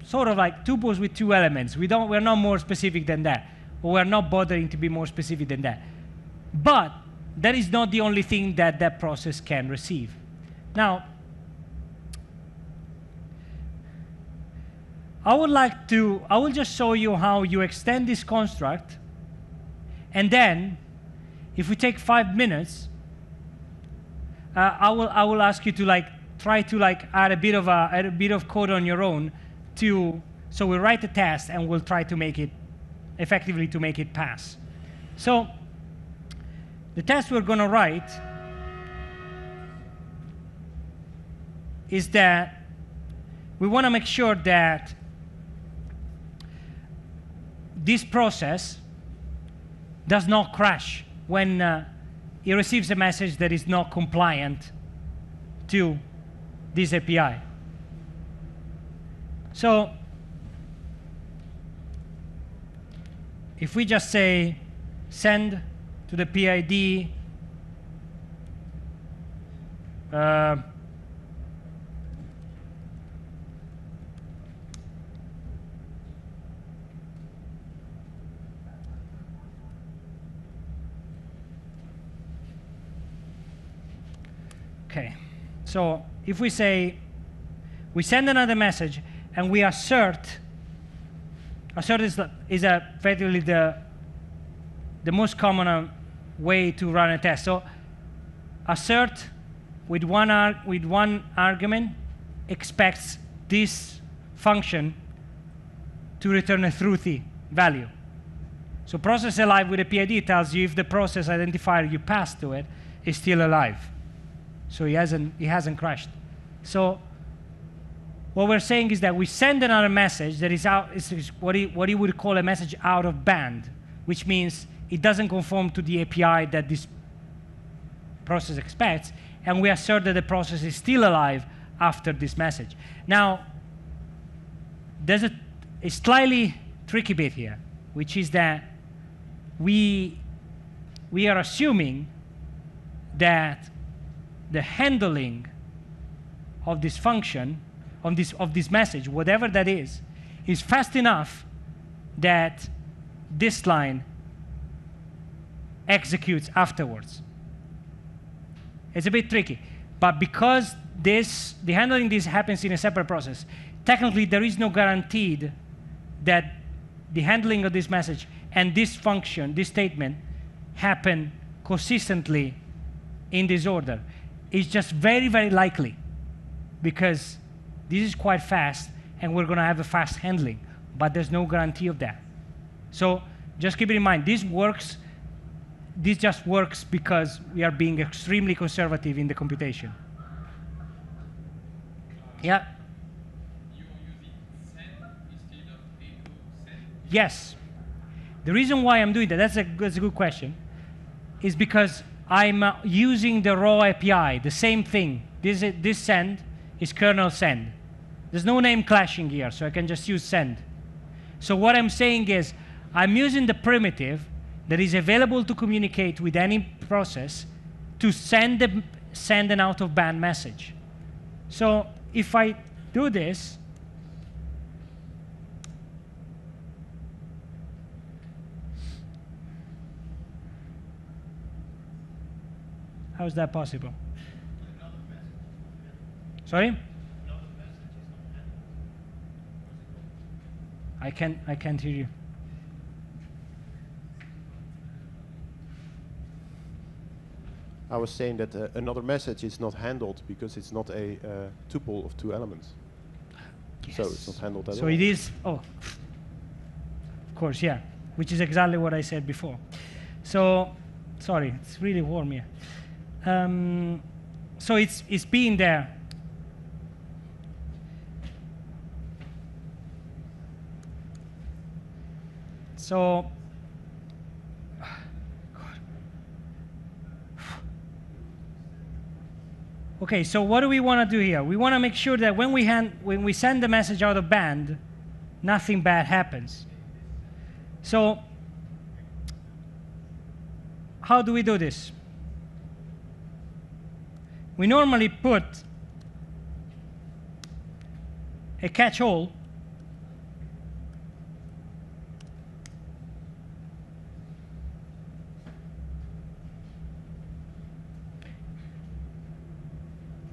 sort of like tuples with 2 elements. We're not more specific than that, or we're not bothering to be more specific than that. But that is not the only thing that that process can receive. Now, I will just show you how you extend this construct, and then if we take 5 minutes, I will ask you to try to add a bit of code on your own so we'll write the test and we'll try to make it effectively to make it pass. So the test we're going to write is that we want to make sure that this process does not crash when it receives a message that is not compliant to this API. So if we just say send to the PID okay, so if we say we send another message and we assert is effectively the most common way to run a test. So assert with one argument expects this function to return a truthy value. So process alive with a PID tells you if the process identifier you passed to it is still alive. So he hasn't crashed. So what we're saying is that we send another message that is out, is what he would call a message out of band, which means it doesn't conform to the API that this process expects, and we assert that the process is still alive after this message. Now, there's a slightly tricky bit here, which is that we are assuming that the handling of this function, of this message, whatever that is fast enough that this line executes afterwards. It's a bit tricky, but because the handling this happens in a separate process, technically there is no guarantee that the handling of this message and this function, this statement, happen consistently in this order. It's just very, very likely, because this is quite fast and we're going to have a fast handling, but there's no guarantee of that. So just keep it in mind, this just works because we are being extremely conservative in the computation. Yeah? You are using send instead of echo send. Yes. The reason why I'm doing that, that's a good question, is because I'm using the raw API, the same thing. This send is kernel send. There's no name clashing here, so I can just use send. So what I'm saying is, I'm using the primitive that is available to communicate with any process to send an out-of-band message. So if I do this, how is that possible? Sorry? I can't hear you. I was saying that another message is not handled because it's not a tuple of two elements. Yes. So it's not handled at all. So it is, of course, yeah, which is exactly what I said before. So, sorry, it's really warm here. So it's being there. So, okay, so what do we want to do here? We want to make sure that when we send the message out of band, nothing bad happens. So, how do we do this? We normally put a catch-all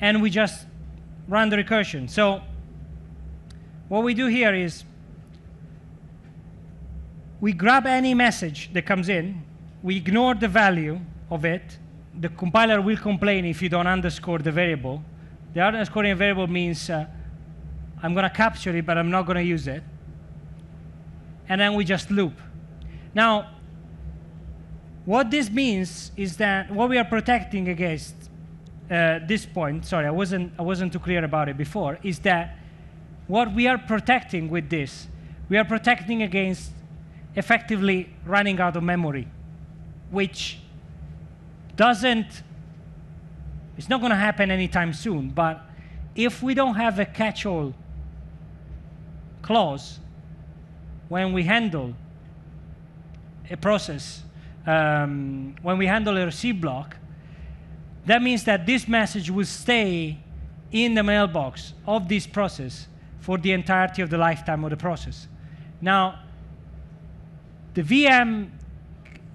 and we just run the recursion. So what we do here is we grab any message that comes in, we ignore the value of it. The compiler will complain if you don't underscore the variable. The underscoring a variable means I'm going to capture it, but I'm not going to use it. And then we just loop. Now, what this means is that what we are protecting against this point, sorry, I wasn't too clear about it before, is that what we are protecting with this, we are protecting against effectively running out of memory, which it's not going to happen anytime soon, but if we don't have a catch-all clause when we handle a process, when we handle a receive block, that means that this message will stay in the mailbox of this process for the entirety of the lifetime of the process. Now, the VM,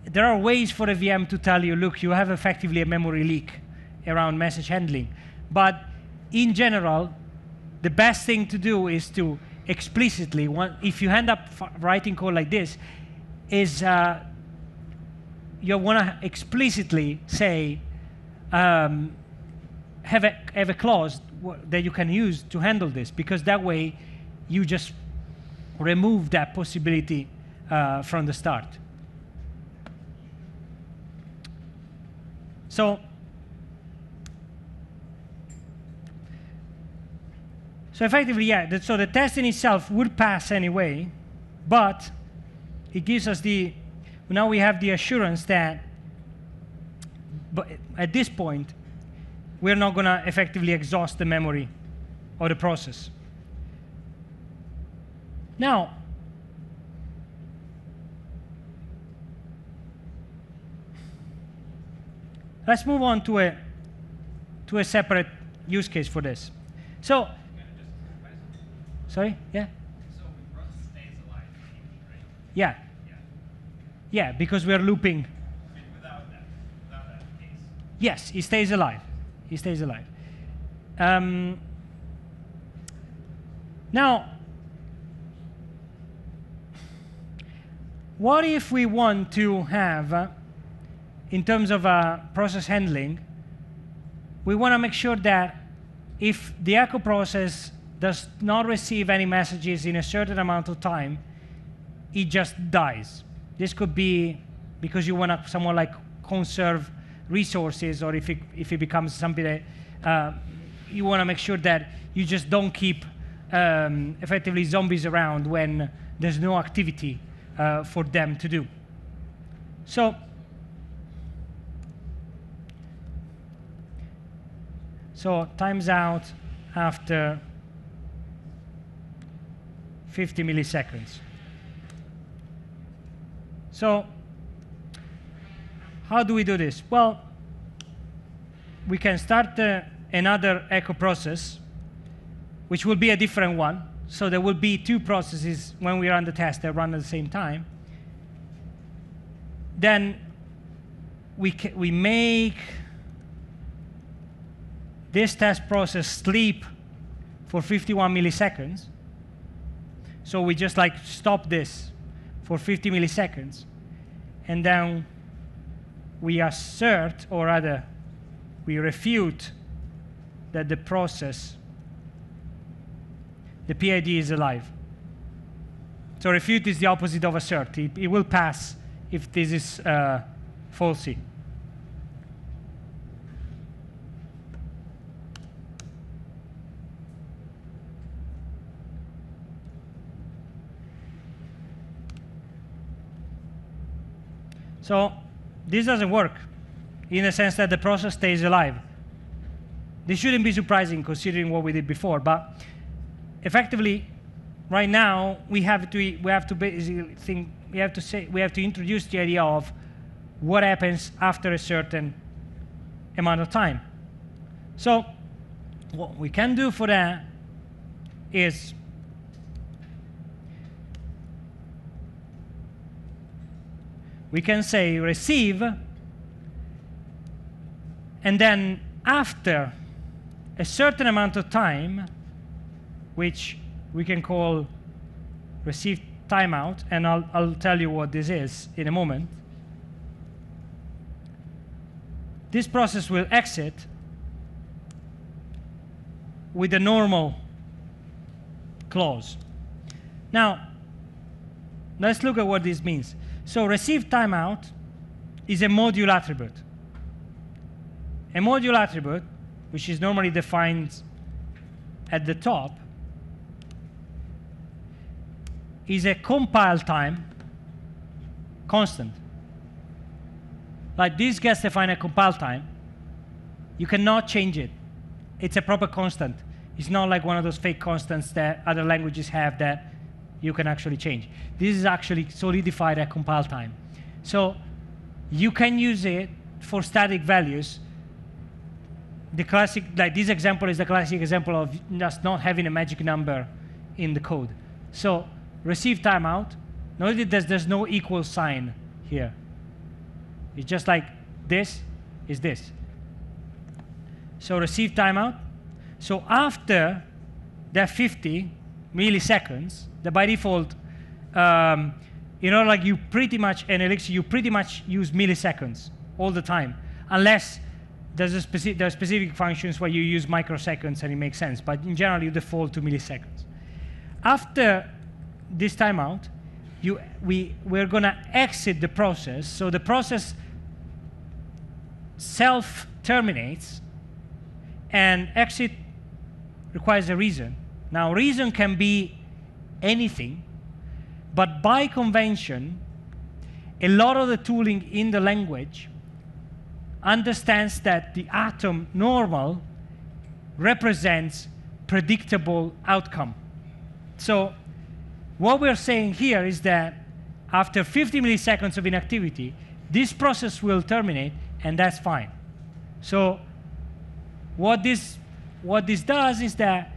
there are ways for a VM to tell you, look, you have effectively a memory leak around message handling. But in general, the best thing to do is to explicitly, if you end up writing code like this, is you want to explicitly say, have a clause that you can use to handle this, because that way you just remove that possibility from the start. So effectively, yeah, so the test in itself would pass anyway, but it gives us now we have the assurance that at this point, we're not going to effectively exhaust the memory of the process. Now, let's move on to a separate use case for this. So, sorry, yeah? So the process stays alive, right? Yeah. Yeah, because we're looping. I mean, without that case. Yes, it stays alive. It stays alive. Now, what if we want to have, in terms of process handling, we want to make sure that if the echo process does not receive any messages in a certain amount of time, it just dies. This could be because you want to somewhat like conserve resources, or if it becomes something that you want to make sure that you just don't keep effectively zombies around when there's no activity for them to do. So times out after 50 milliseconds. So how do we do this? Well, we can start another echo process, which will be a different one. So there will be two processes when we run the test that run at the same time. Then we make this test process sleep for 51 milliseconds. So we just like stop this for 50 milliseconds. And then we assert, or rather, we refute that the process, the PID is alive. So refute is the opposite of assert. It will pass if this is falsy. So this doesn't work in the sense that the process stays alive. This shouldn't be surprising considering what we did before, but effectively, right now we have to basically think, we have to introduce the idea of what happens after a certain amount of time. So what we can do for that is we can say receive, and then after a certain amount of time, which we can call receive timeout, and I'll tell you what this is in a moment, this process will exit with a normal clause. Now, let's look at what this means. So receive timeout is a module attribute. A module attribute, which is normally defined at the top, is a compile time constant. Like this gets defined at compile time. You cannot change it. It's a proper constant. It's not like one of those fake constants that other languages have that you can actually change. This is actually solidified at compile time. So you can use it for static values. The classic, like this example is the classic example of just not having a magic number in the code. So receive timeout, notice that there's no equal sign here. It's just like this is this. So receive timeout. So after that 50 milliseconds, the by default you know, like you pretty much, in Elixir, you pretty much use milliseconds all the time, unless there are specific functions where you use microseconds and it makes sense, but in general, you default to milliseconds. After this timeout, we're going to exit the process, so the process self-terminates, and exit requires a reason. Now, reason can be anything, but by convention, a lot of the tooling in the language understands that the atom normal represents predictable outcome. So what we're saying here is that after 50 milliseconds of inactivity, this process will terminate, and that's fine. So what this does is that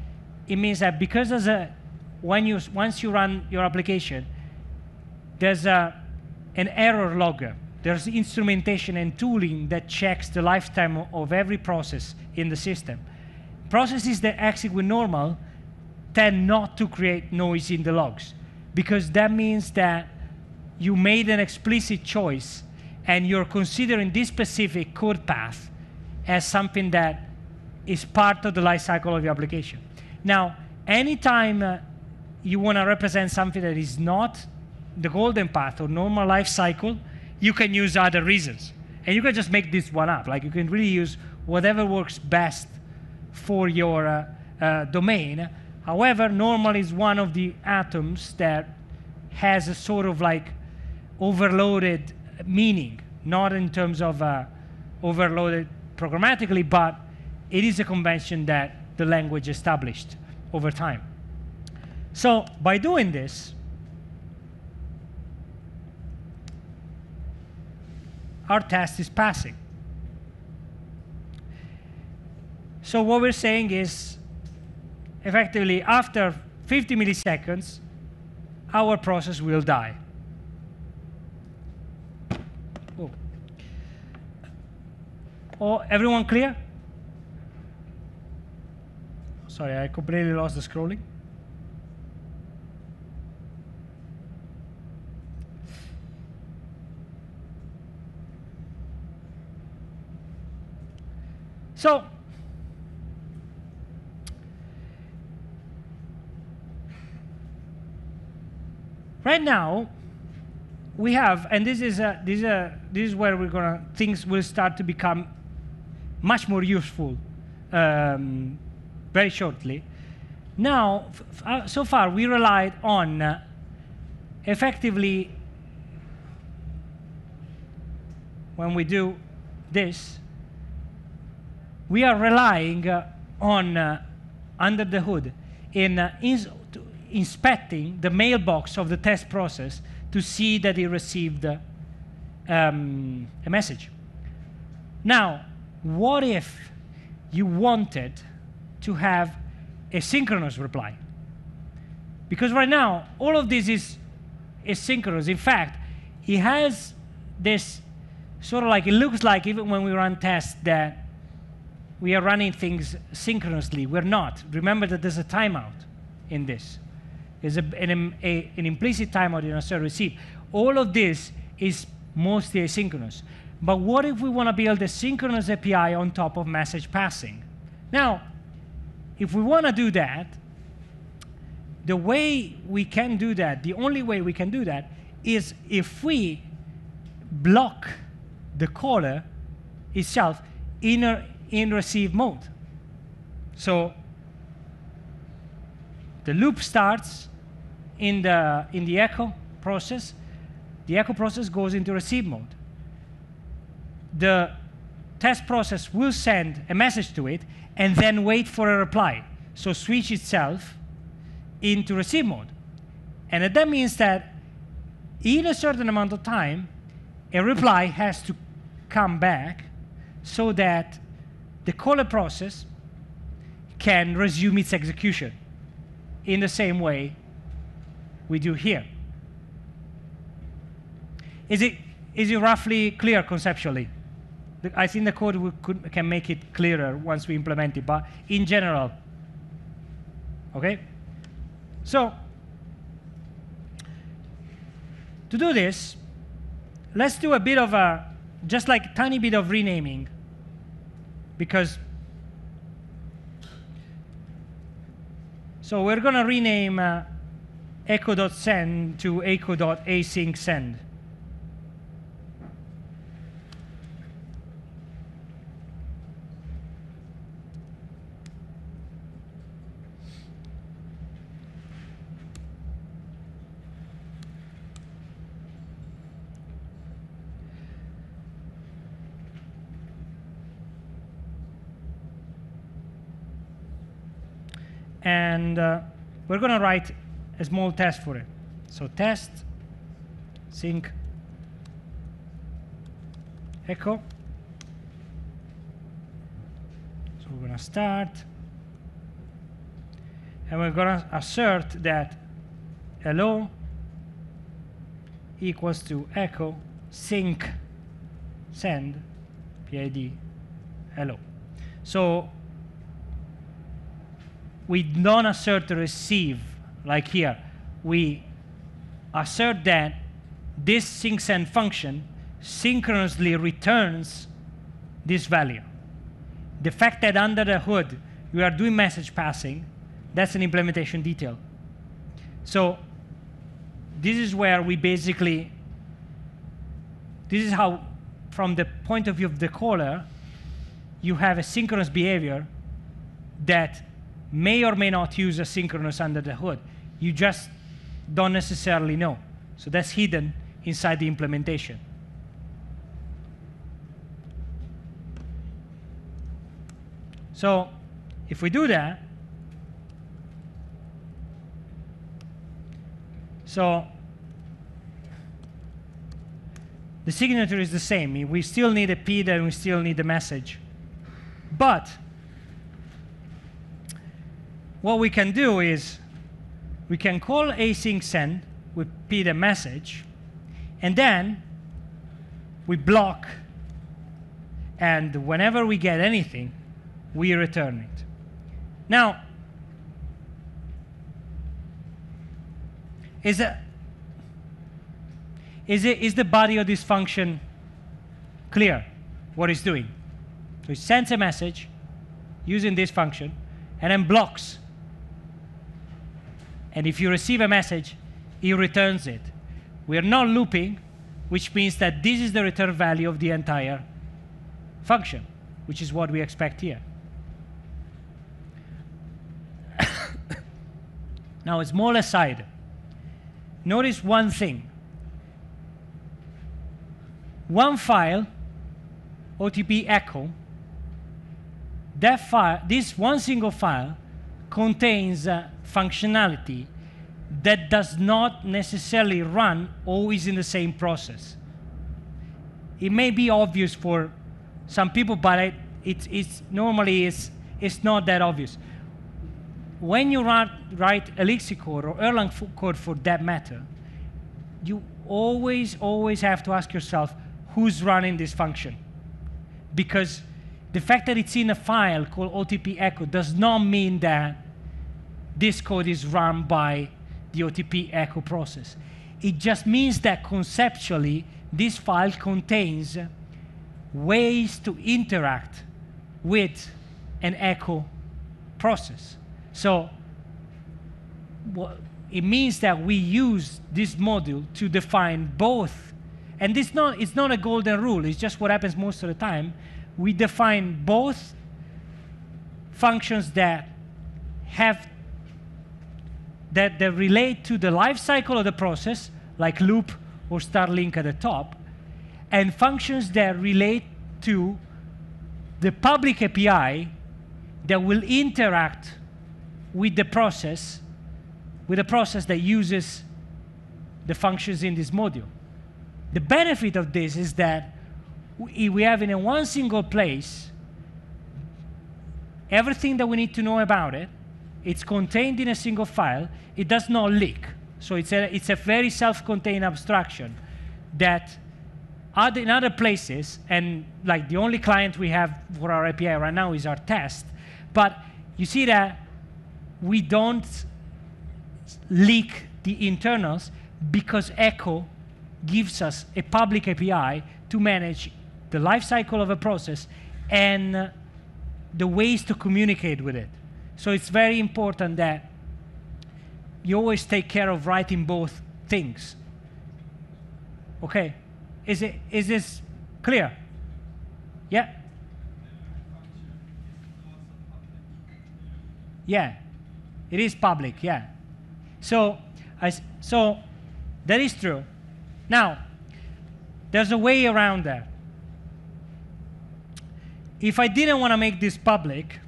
it means that because once you run your application, there's an error logger. There's instrumentation and tooling that checks the lifetime of every process in the system. Processes that exit with normal tend not to create noise in the logs, because that means that you made an explicit choice and you're considering this specific code path as something that is part of the life cycle of your application. Now, anytime you want to represent something that is not the golden path or normal life cycle, you can use other reasons. And you can just make this one up. Like, you can really use whatever works best for your domain. However, normal is one of the atoms that has a sort of like overloaded meaning, not in terms of overloaded programmatically, but it is a convention that the language established over time. So by doing this, our test is passing. So what we're saying is, effectively, after 50 milliseconds, our process will die. Oh, everyone clear? Sorry, I completely lost the scrolling. So, right now, we have, and this is where things will start to become much more useful very shortly. Now, so far, we relied on effectively, when we do this, we are relying on, under the hood, in inspecting the mailbox of the test process to see that it received a message. Now, what if you wanted to have a synchronous reply? Because right now, all of this is synchronous. In fact, it has this sort of like, it looks like even when we run tests that we are running things synchronously. We're not. Remember that there's a timeout in this. There's an implicit timeout in assert receive. All of this is mostly asynchronous. But what if we want to build a synchronous API on top of message passing? Now, if we want to do that, the way we can do that, the only way we can do that, is if we block the caller itself in receive mode. So the loop starts in the echo process. The echo process goes into receive mode. The test process will send a message to it and then wait for a reply. So switch itself into receive mode. And that means that in a certain amount of time, a reply has to come back so that the caller process can resume its execution in the same way we do here. Is it roughly clear conceptually? I think the code can make it clearer once we implement it, but in general, okay? So to do this, let's do a bit of a, just like a tiny bit of renaming, because, so we're going to rename echo.send to echo.async send. And we're going to write a small test for it. So test sync echo. So we're going to start. And we're going to assert that hello equals to echo sync send PID hello. So we don't assert the receive, like here. We assert that this sync send function synchronously returns this value. The fact that under the hood we are doing message passing, that's an implementation detail. So this is where we basically, this is how, from the point of view of the caller, you have a synchronous behavior that may or may not use asynchronous under the hood. You just don't necessarily know. So that's hidden inside the implementation. So if we do that, so the signature is the same. We still need a PID and we still need a message. But what we can do is we can call async send with PID and message, and then we block, and whenever we get anything, we return it. Now, is the body of this function clear, what it's doing? So it sends a message using this function, and then blocks. And if you receive a message, it returns it. We are not looping, which means that this is the return value of the entire function, which is what we expect here. Now, a small aside. Notice one thing. One file, OTP echo, that file, this one single file contains functionality that does not necessarily run always in the same process. It may be obvious for some people, but it's normally it's not that obvious. When you write Elixir code or Erlang code for that matter, you always have to ask yourself, who's running this function? Because the fact that it's in a file called OTP echo does not mean that this code is run by the OTP echo process. It just means that conceptually, this file contains ways to interact with an echo process. So it means that we use this module to define both, and it's not a golden rule, it's just what happens most of the time. We define both functions that relate to the life cycle of the process, like loop or start link at the top, and functions that relate to the public API that will interact with the process that uses the functions in this module. The benefit of this is that we have in one single place everything that we need to know about it. It's contained in a single file. It does not leak. So it's a very self-contained abstraction that in other places, and like the only client we have for our API right now is our test, but you see that we don't leak the internals because Echo gives us a public API to manage the life cycle of a process and the ways to communicate with it. So it's very important that you always take care of writing both things. Okay, is this clear? Yeah? Yeah, it is public, yeah. So that is true. Now, there's a way around that. If I didn't want to make this public,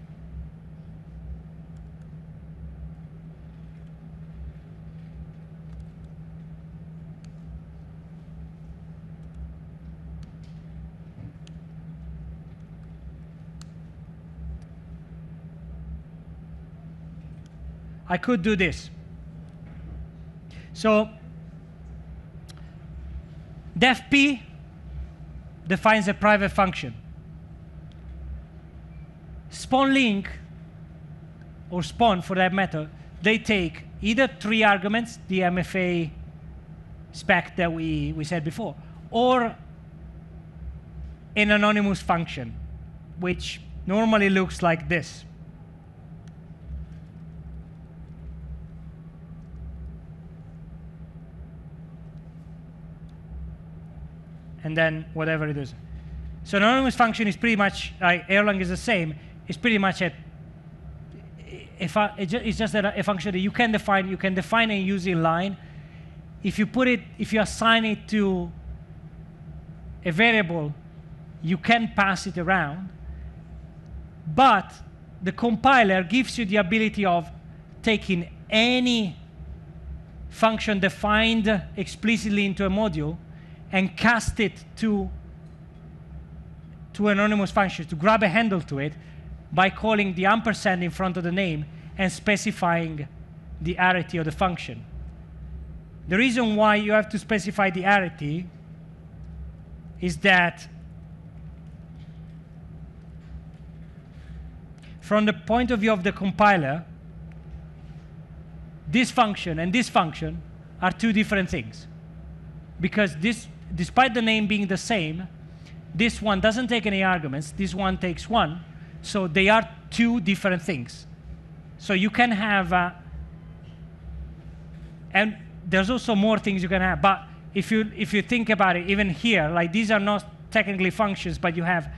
I could do this. So def p defines a private function. Spawn link, or spawn for that matter, they take either 3 arguments, the MFA spec that we said before, or an anonymous function, which normally looks like this. And then whatever it is. So an anonymous function is pretty much, like Erlang is the same, it's pretty much it's just a function that you can define and use in line. If you assign it to a variable, you can pass it around, but the compiler gives you the ability of taking any function defined explicitly into a module and cast it to anonymous function, to grab a handle to it by calling the ampersand in front of the name and specifying the arity of the function. The reason why you have to specify the arity is that from the point of view of the compiler, this function and this function are 2 different things. Because this, despite the name being the same, this one doesn't take any arguments, this one takes 1, so they are 2 different things. So you can have, and there's also more things you can have, but if you think about it, even here, like these are not technically functions, but you have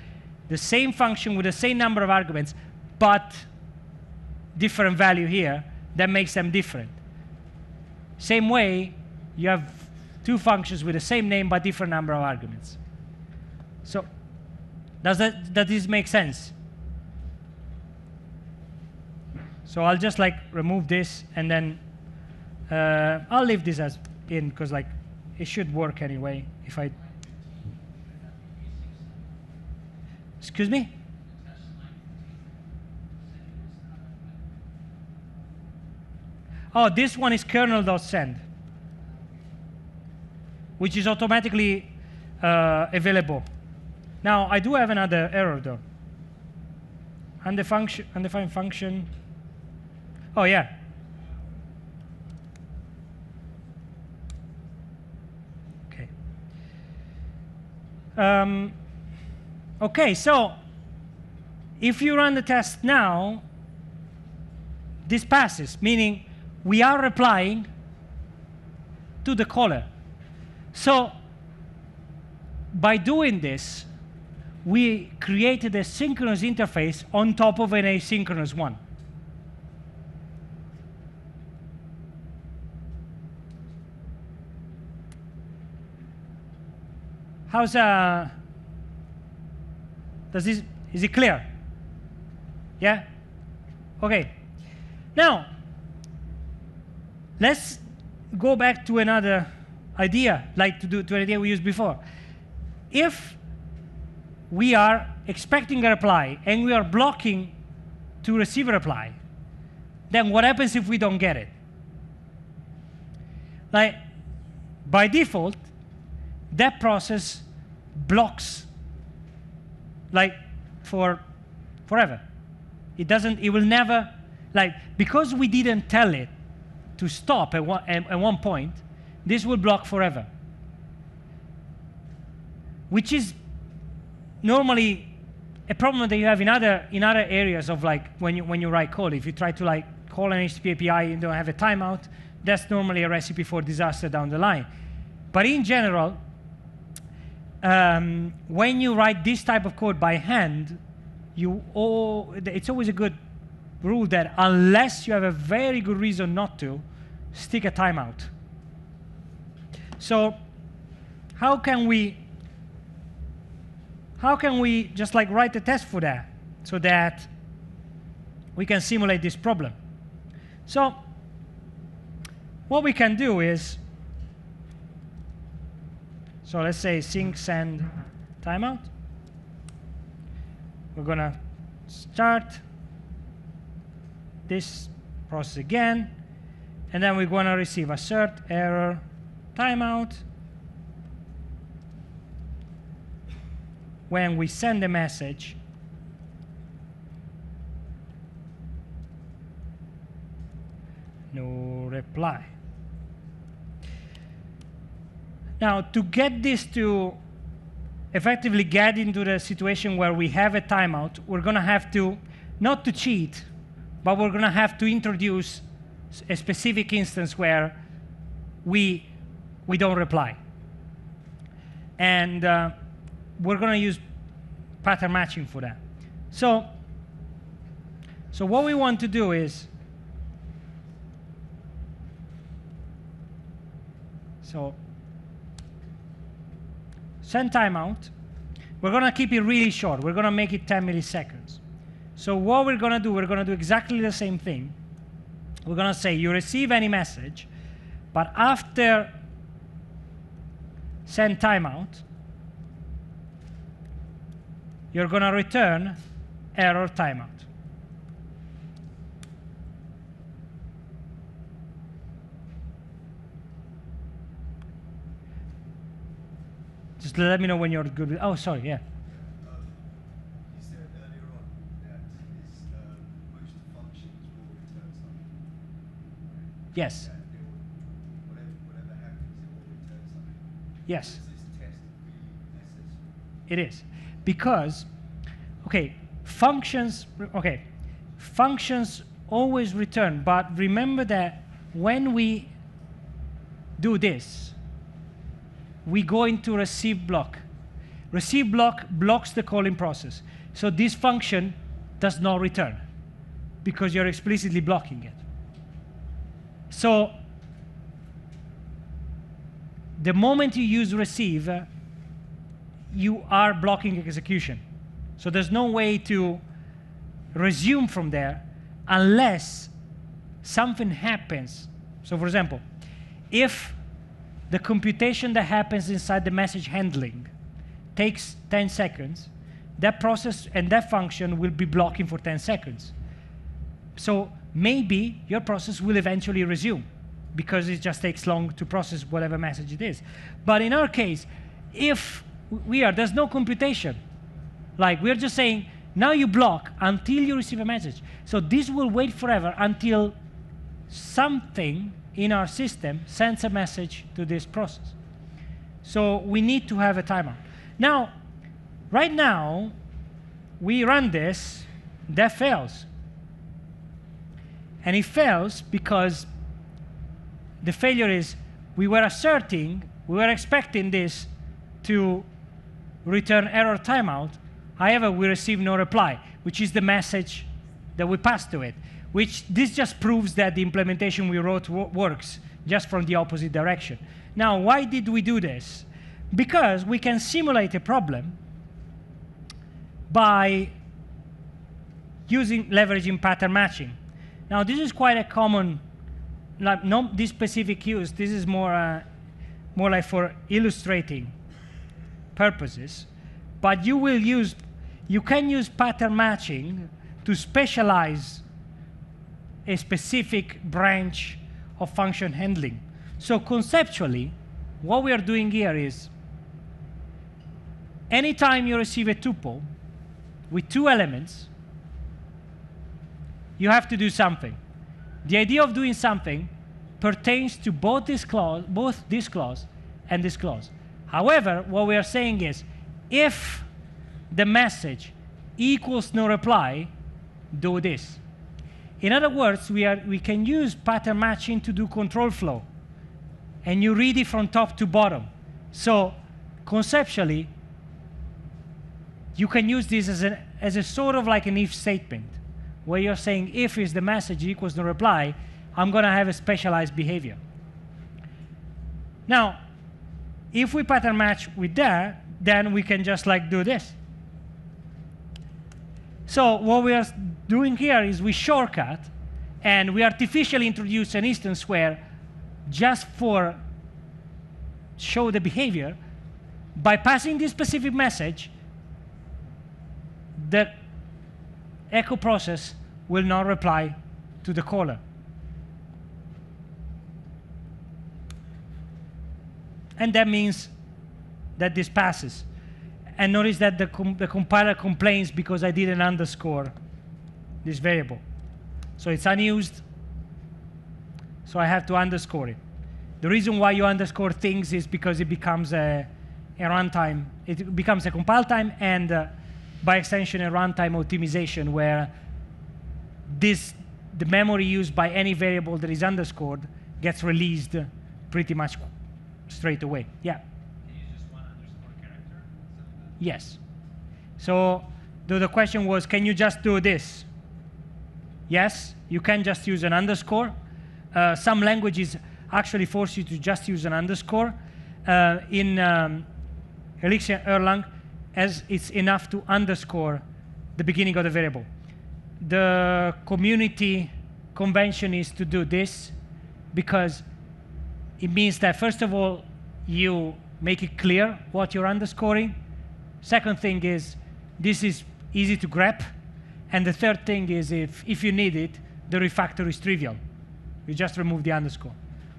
the same function with the same number of arguments, but different value here, that makes them different. Same way, you have 2 functions with the same name but different number of arguments. So does this make sense? So I'll just like remove this and then I'll leave this as in because like it should work anyway if I. Excuse me? Oh, this one is kernel.send, which is automatically available. Now, I do have another error, though. Undefined function. Oh, yeah. OK. OK, so if you run the test now, this passes, meaning we are replying to the caller. So by doing this, we created a synchronous interface on top of an asynchronous one. How's is it clear? Yeah? Okay. Now, let's go back to another idea, like to an idea we used before. If we are expecting a reply and we are blocking to receive a reply, then what happens if we don't get it? Like, by default, that process blocks like forever. It will never, like, because we didn't tell it to stop at one point, this will block forever. which is normally a problem that you have in other areas of like when you write code. If you try to like call an HTTP API and don't have a timeout, that's normally a recipe for disaster down the line. But in general, when you write this type of code by hand, it's always a good rule that unless you have a very good reason not to, stick a timeout. So how can we just like write a test for that so that we can simulate this problem? So what we can do is, so let's say sync send timeout. We're going to start this process again, and then we're going to receive assert error timeout. When we send a message, no reply. Now, to get this to effectively get into the situation where we have a timeout, we're going to have to, not to cheat, but we're going to have to introduce a specific instance where we don't reply. And we're going to use pattern matching for that. So what we want to do is, send timeout. We're going to keep it really short. We're going to make it 10 milliseconds. So what we're going to do exactly the same thing. We're going to say you receive any message, but after send timeout, you're going to return error timeout. Just let me know when you're good with, oh, sorry, yeah. You said earlier on that most functions will return something. Yes. That whatever happens, it will return something. Yes. Is this test really necessary? It is. Because, functions always return, but remember that when we do this, we go into receive block. Receive block blocks the calling process. So this function does not return because you're explicitly blocking it. So the moment you use receive, you are blocking execution. So there's no way to resume from there unless something happens. So for example, if the computation that happens inside the message handling takes 10 seconds, that process and that function will be blocking for 10 seconds. So maybe your process will eventually resume because it just takes long to process whatever message it is. But in our case, if there's no computation. Like we're just saying, now you block until you receive a message. So this will wait forever until something in our system sends a message to this process. So we need to have a timeout. Now, right now, we run this, that fails. And it fails because the failure is we were expecting this to return error timeout. However, we receive no reply, which is the message that we passed to it. This just proves that the implementation we wrote works, just from the opposite direction. Now, why did we do this? Because we can simulate a problem by leveraging pattern matching. Now, this is quite a common, like not this specific use. This is more like for illustrating purposes. But you can use pattern matching to specialize a specific branch of function handling. So conceptually, what we are doing here is, anytime you receive a tuple with 2 elements, you have to do something. The idea of doing something pertains to both this clause and this clause. However, what we are saying is, if the message equals no reply, do this. In other words, we can use pattern matching to do control flow. And you read it from top to bottom. So conceptually, you can use this as a sort of like an if statement, where you're saying if is the message equals no reply, I'm going to have a specialized behavior. Now, if we pattern match with that, then we can just like do this. So what we are doing here is we shortcut, and we artificially introduce an instance where just for show the behavior, by passing this specific message, the echo process will not reply to the caller. And that means that this passes. And notice that the compiler complains because I didn't underscore this variable. So it's unused, so I have to underscore it. The reason why you underscore things is because it becomes a runtime. It becomes a compile time and by extension a runtime optimization where the memory used by any variable that is underscored gets released pretty much straight away. Yeah? Can you use just one underscore character? Yes. So the question was, can you just do this? Yes, you can just use an underscore. Some languages actually force you to just use an underscore. In Elixir Erlang, as it's enough to underscore the beginning of the variable. The community convention is to do this because it means that, first of all, you make it clear what you're underscoring. Second thing is, this is easy to grep. And the third thing is, if you need it, the refactor is trivial. You just remove the underscore.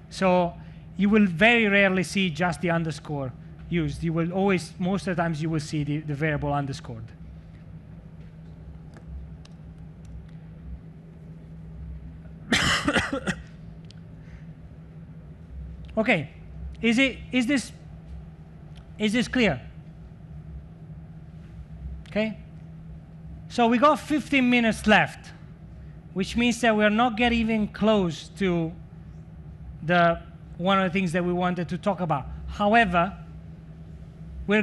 So you will very rarely see just the underscore used. You will always, most of the times, you will see the variable underscored. Okay, is this clear? Okay, so we got 15 minutes left, which means that we're not getting even close to one of the things that we wanted to talk about. However, we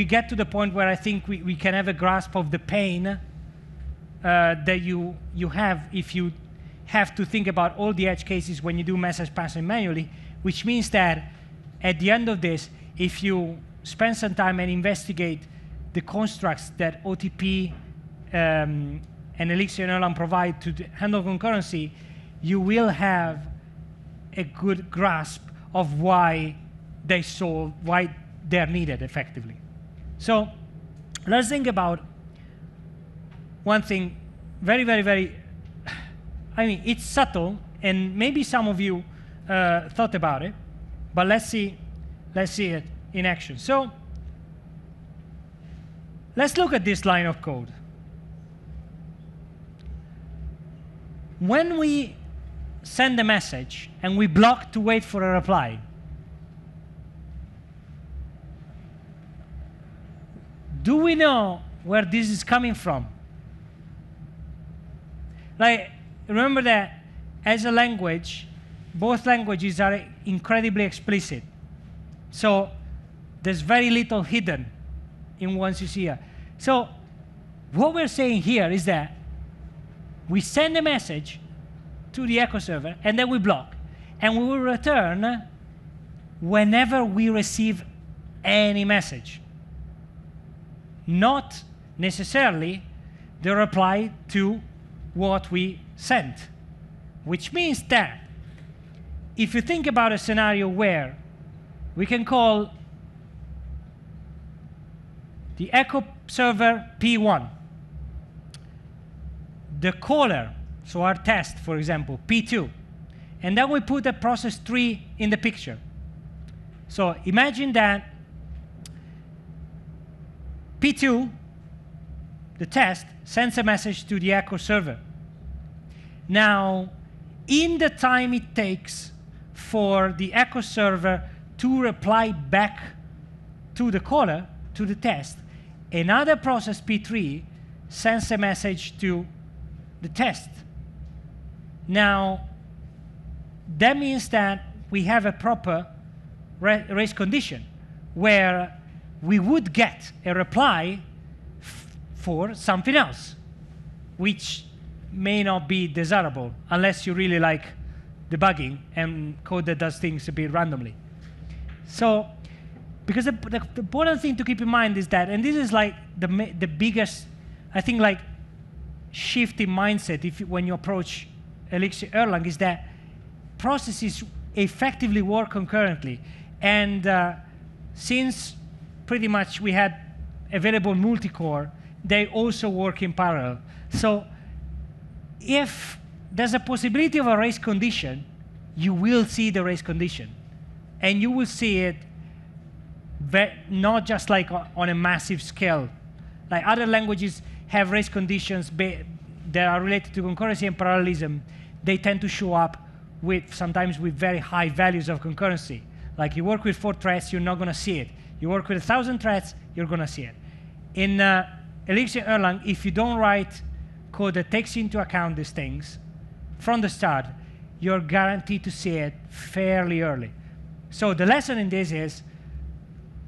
get to the point where I think we can have a grasp of the pain that you have if you have to think about all the edge cases when you do message passing manually, which means that at the end of this, if you spend some time and investigate the constructs that OTP and Elixir and Erlang provide to handle concurrency, you will have a good grasp of why they're needed effectively. So let's think about one thing very, very, very, I mean, it's subtle, and maybe some of you thought about it, but let's see it in action. So let's look at this line of code. When we send a message and we block to wait for a reply, do we know where this is coming from? Like, remember that as a language, both languages are incredibly explicit. So there's very little hidden in what you see here. So what we're saying here is that we send a message to the echo server, and then we block. And we will return whenever we receive any message, not necessarily the reply to what we sent, which means that if you think about a scenario where we can call the echo server P1, the caller, so our test, for example, P2, and then we put a process 3 in the picture. So imagine that P2, the test, sends a message to the echo server. Now, in the time it takes for the echo server to reply back to the caller, to the test, another process, P3, sends a message to the test. Now, that means that we have a proper race condition where we would get a reply for something else, which may not be desirable unless you really like debugging and code that does things a bit randomly. So, because the important thing to keep in mind is that, and this is like the biggest, I think, like shift in mindset when you approach Elixir Erlang, is that processes effectively work concurrently. And since pretty much we had available multi-core, they also work in parallel. So if there's a possibility of a race condition, you will see the race condition. And you will see it not just like on a massive scale. Like other languages have race conditions that are related to concurrency and parallelism. They tend to show up sometimes with very high values of concurrency. Like you work with 4 threads, you're not going to see it. You work with 1,000 threads, you're going to see it. In Elixir Erlang, if you don't write code that takes into account these things from the start, you're guaranteed to see it fairly early. So the lesson in this is,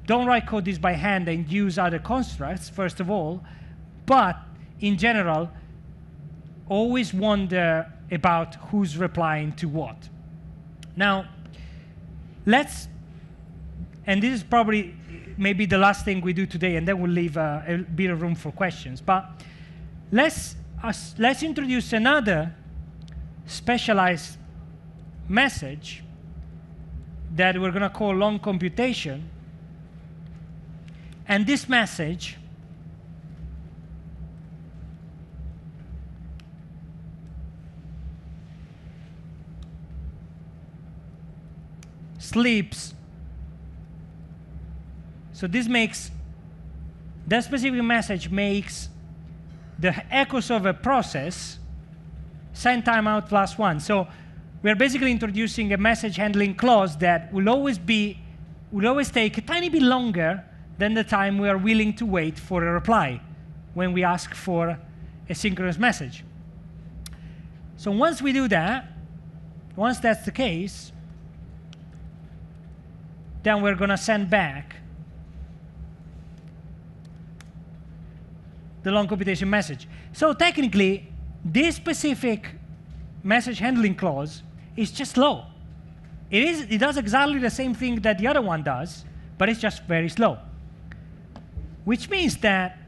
don't write code this by hand and use other constructs, first of all, but in general, always wonder about who's replying to what. Now, and this is probably maybe the last thing we do today, and then we'll leave a bit of room for questions, but let's introduce another specialized message that we're going to call long computation. And this message sleeps. So that specific message makes the echoes of a process send timeout +1. So we're basically introducing a message handling clause that will always take a tiny bit longer than the time we are willing to wait for a reply when we ask for a synchronous message. So once we do that, once that's the case, then we're going to send back the long computation message. So technically, this specific message handling clause is just slow. It does exactly the same thing that the other one does, but it's just very slow. Which means that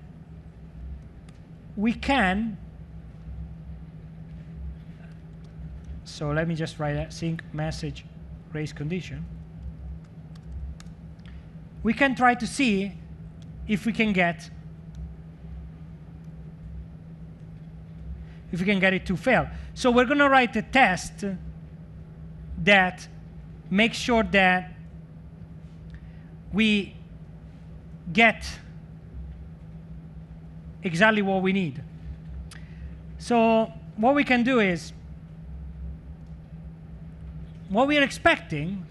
we can, so let me just write a sync message race condition. We can try to see if we can get it to fail. So we're going to write a test that makes sure that we get exactly what we need. So what we can do is, what we are expecting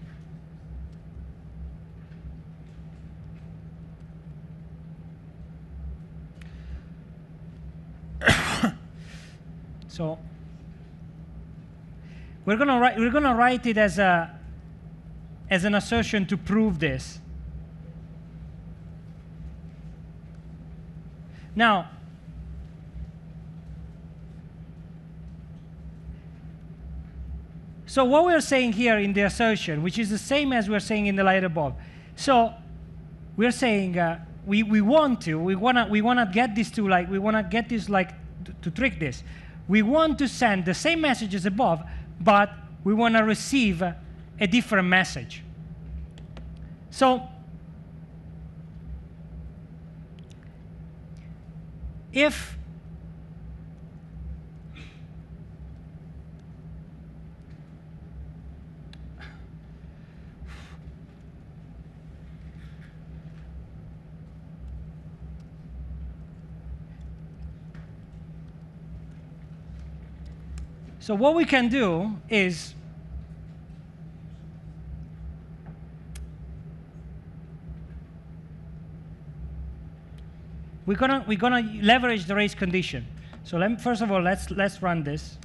so we're gonna write it as an assertion to prove this. Now, so what we're saying here in the assertion, which is the same as we're saying in the line above. So we're saying we want to get this to trick this. We want to send the same message as above, but we want to receive a different message. So if so what we can do is we're gonna leverage the race condition. So first of all, let's run this,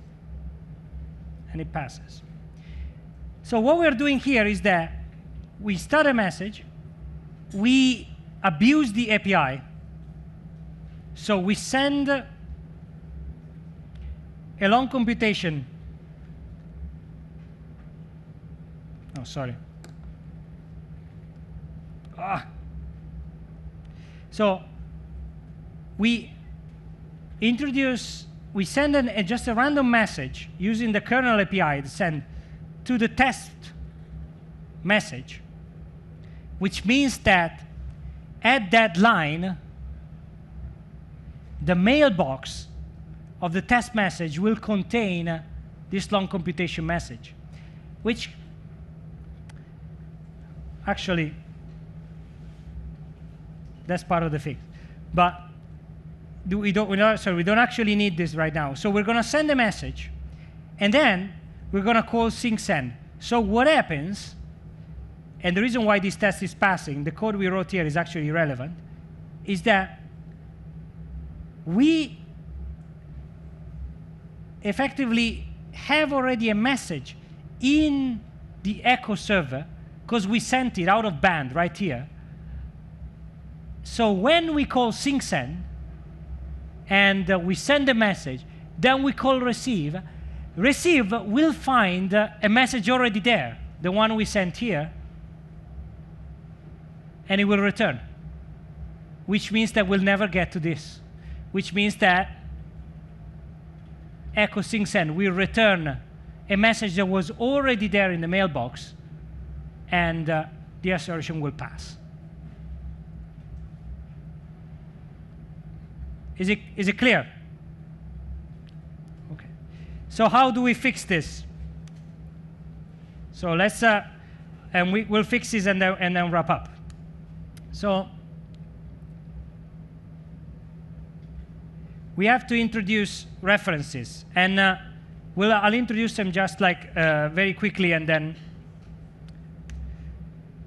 and it passes. So what we're doing here is that we start a message, we abuse the API. So we send a long computation. Oh, sorry. So we send just a random message using the kernel API to send to the test message, which means that at that line, the mailbox of the test message will contain this long computation message, which actually, that's part of the fix. But we don't actually need this right now. So we're going to send a message, and then we're going to call sync send. So what happens, and the reason why this test is passing, the code we wrote here is actually relevant, is that we effectively have already a message in the echo server because we sent it out of band right here. So when we call sync send and we send a message, then we call receive, receive will find a message already there, the one we sent here, and it will return, which means that we'll never get to this, which means that echo sync send will return a message that was already there in the mailbox, and the assertion will pass. Is it clear? Okay. So how do we fix this? So let's, and we'll fix this and then wrap up. So we have to introduce references, and I'll introduce them just like very quickly, and then.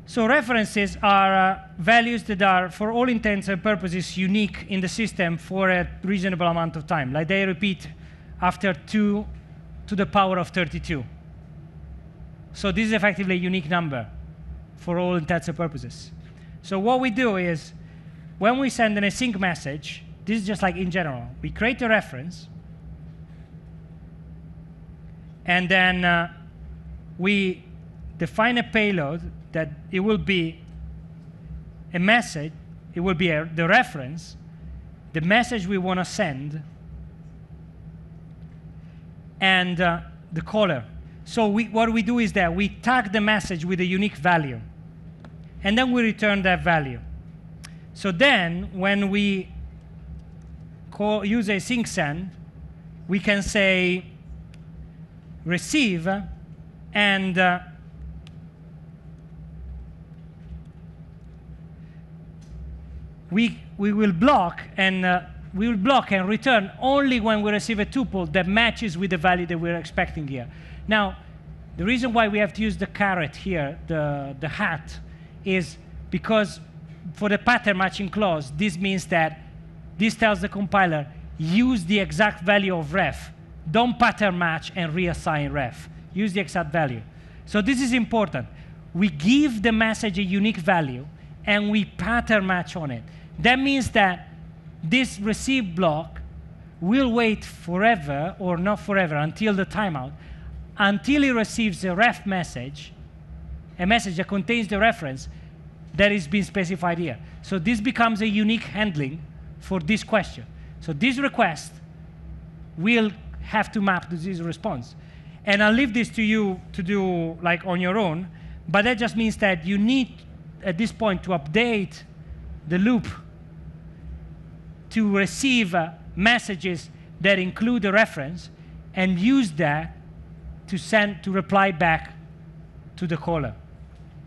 So references are values that are, for all intents and purposes, unique in the system for a reasonable amount of time. Like they repeat after 2 to the power of 32. So this is effectively a unique number for all intents and purposes. So what we do is, when we send an async message, this is just like in general. We create a reference, and then we define a payload that it will be a message, it will be the reference, the message we want to send, and the caller. So what we do is that we tag the message with a unique value, and then we return that value. So then, when we use a sync send, we can say receive, and we will block and return only when we receive a tuple that matches with the value that we're expecting here. Now, the reason why we have to use the caret here, the hat, is because for the pattern matching clause, this means that this tells the compiler, use the exact value of ref. Don't pattern match and reassign ref. Use the exact value. So this is important. We give the message a unique value, and we pattern match on it. That means that this receive block will wait forever, or not forever, until the timeout, until it receives a ref message, a message that contains the reference that is being specified here. So this becomes a unique handling for this question. So this request will have to map to this response. And I'll leave this to you to do like on your own, but that just means that you need, at this point, to update the loop to receive messages that include a reference, and use that to reply back to the caller.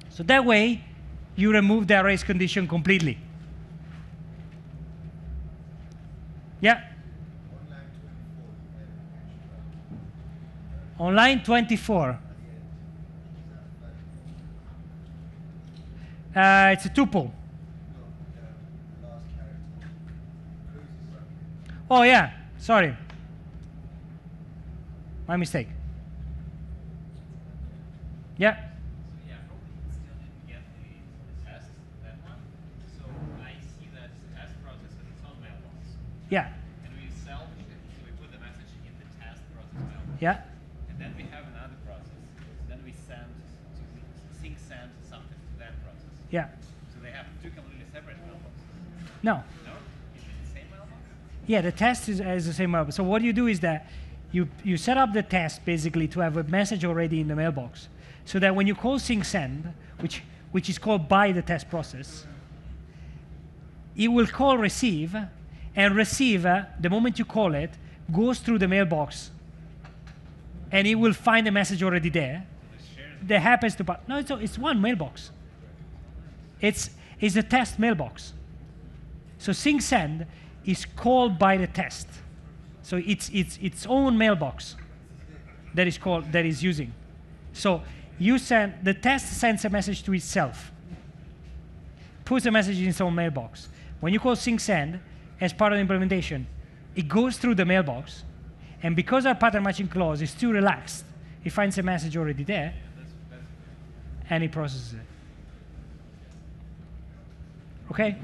So that way, you remove the race condition completely. Yeah? On line 24. It's a tuple. Oh yeah, sorry. My mistake. Yeah. So yeah, probably still didn't get the test, that one. So I see that test process has its own mailbox. Yeah. And we put the message in the test process mailbox. Yeah. And then we have another process. Then we sync send something to that process. Yeah. So they have two completely separate mailboxes. No. No? Is it the same mailbox? Yeah, the test is the same mailbox. So what you do is that you set up the test basically to have a message already in the mailbox, so that when you call sync send, which is called by the test process, it will call receive, and receive the moment you call it goes through the mailbox, and it will find the message already there. That happens to no, it's one mailbox. It's a test mailbox. So sync send is called by the test. So it's its own mailbox that is using. So the test sends a message to itself, puts a message in its own mailbox. When you call sync send as part of the implementation, it goes through the mailbox, and because our pattern matching clause is too relaxed, it finds a message already there, and it processes it. Okay?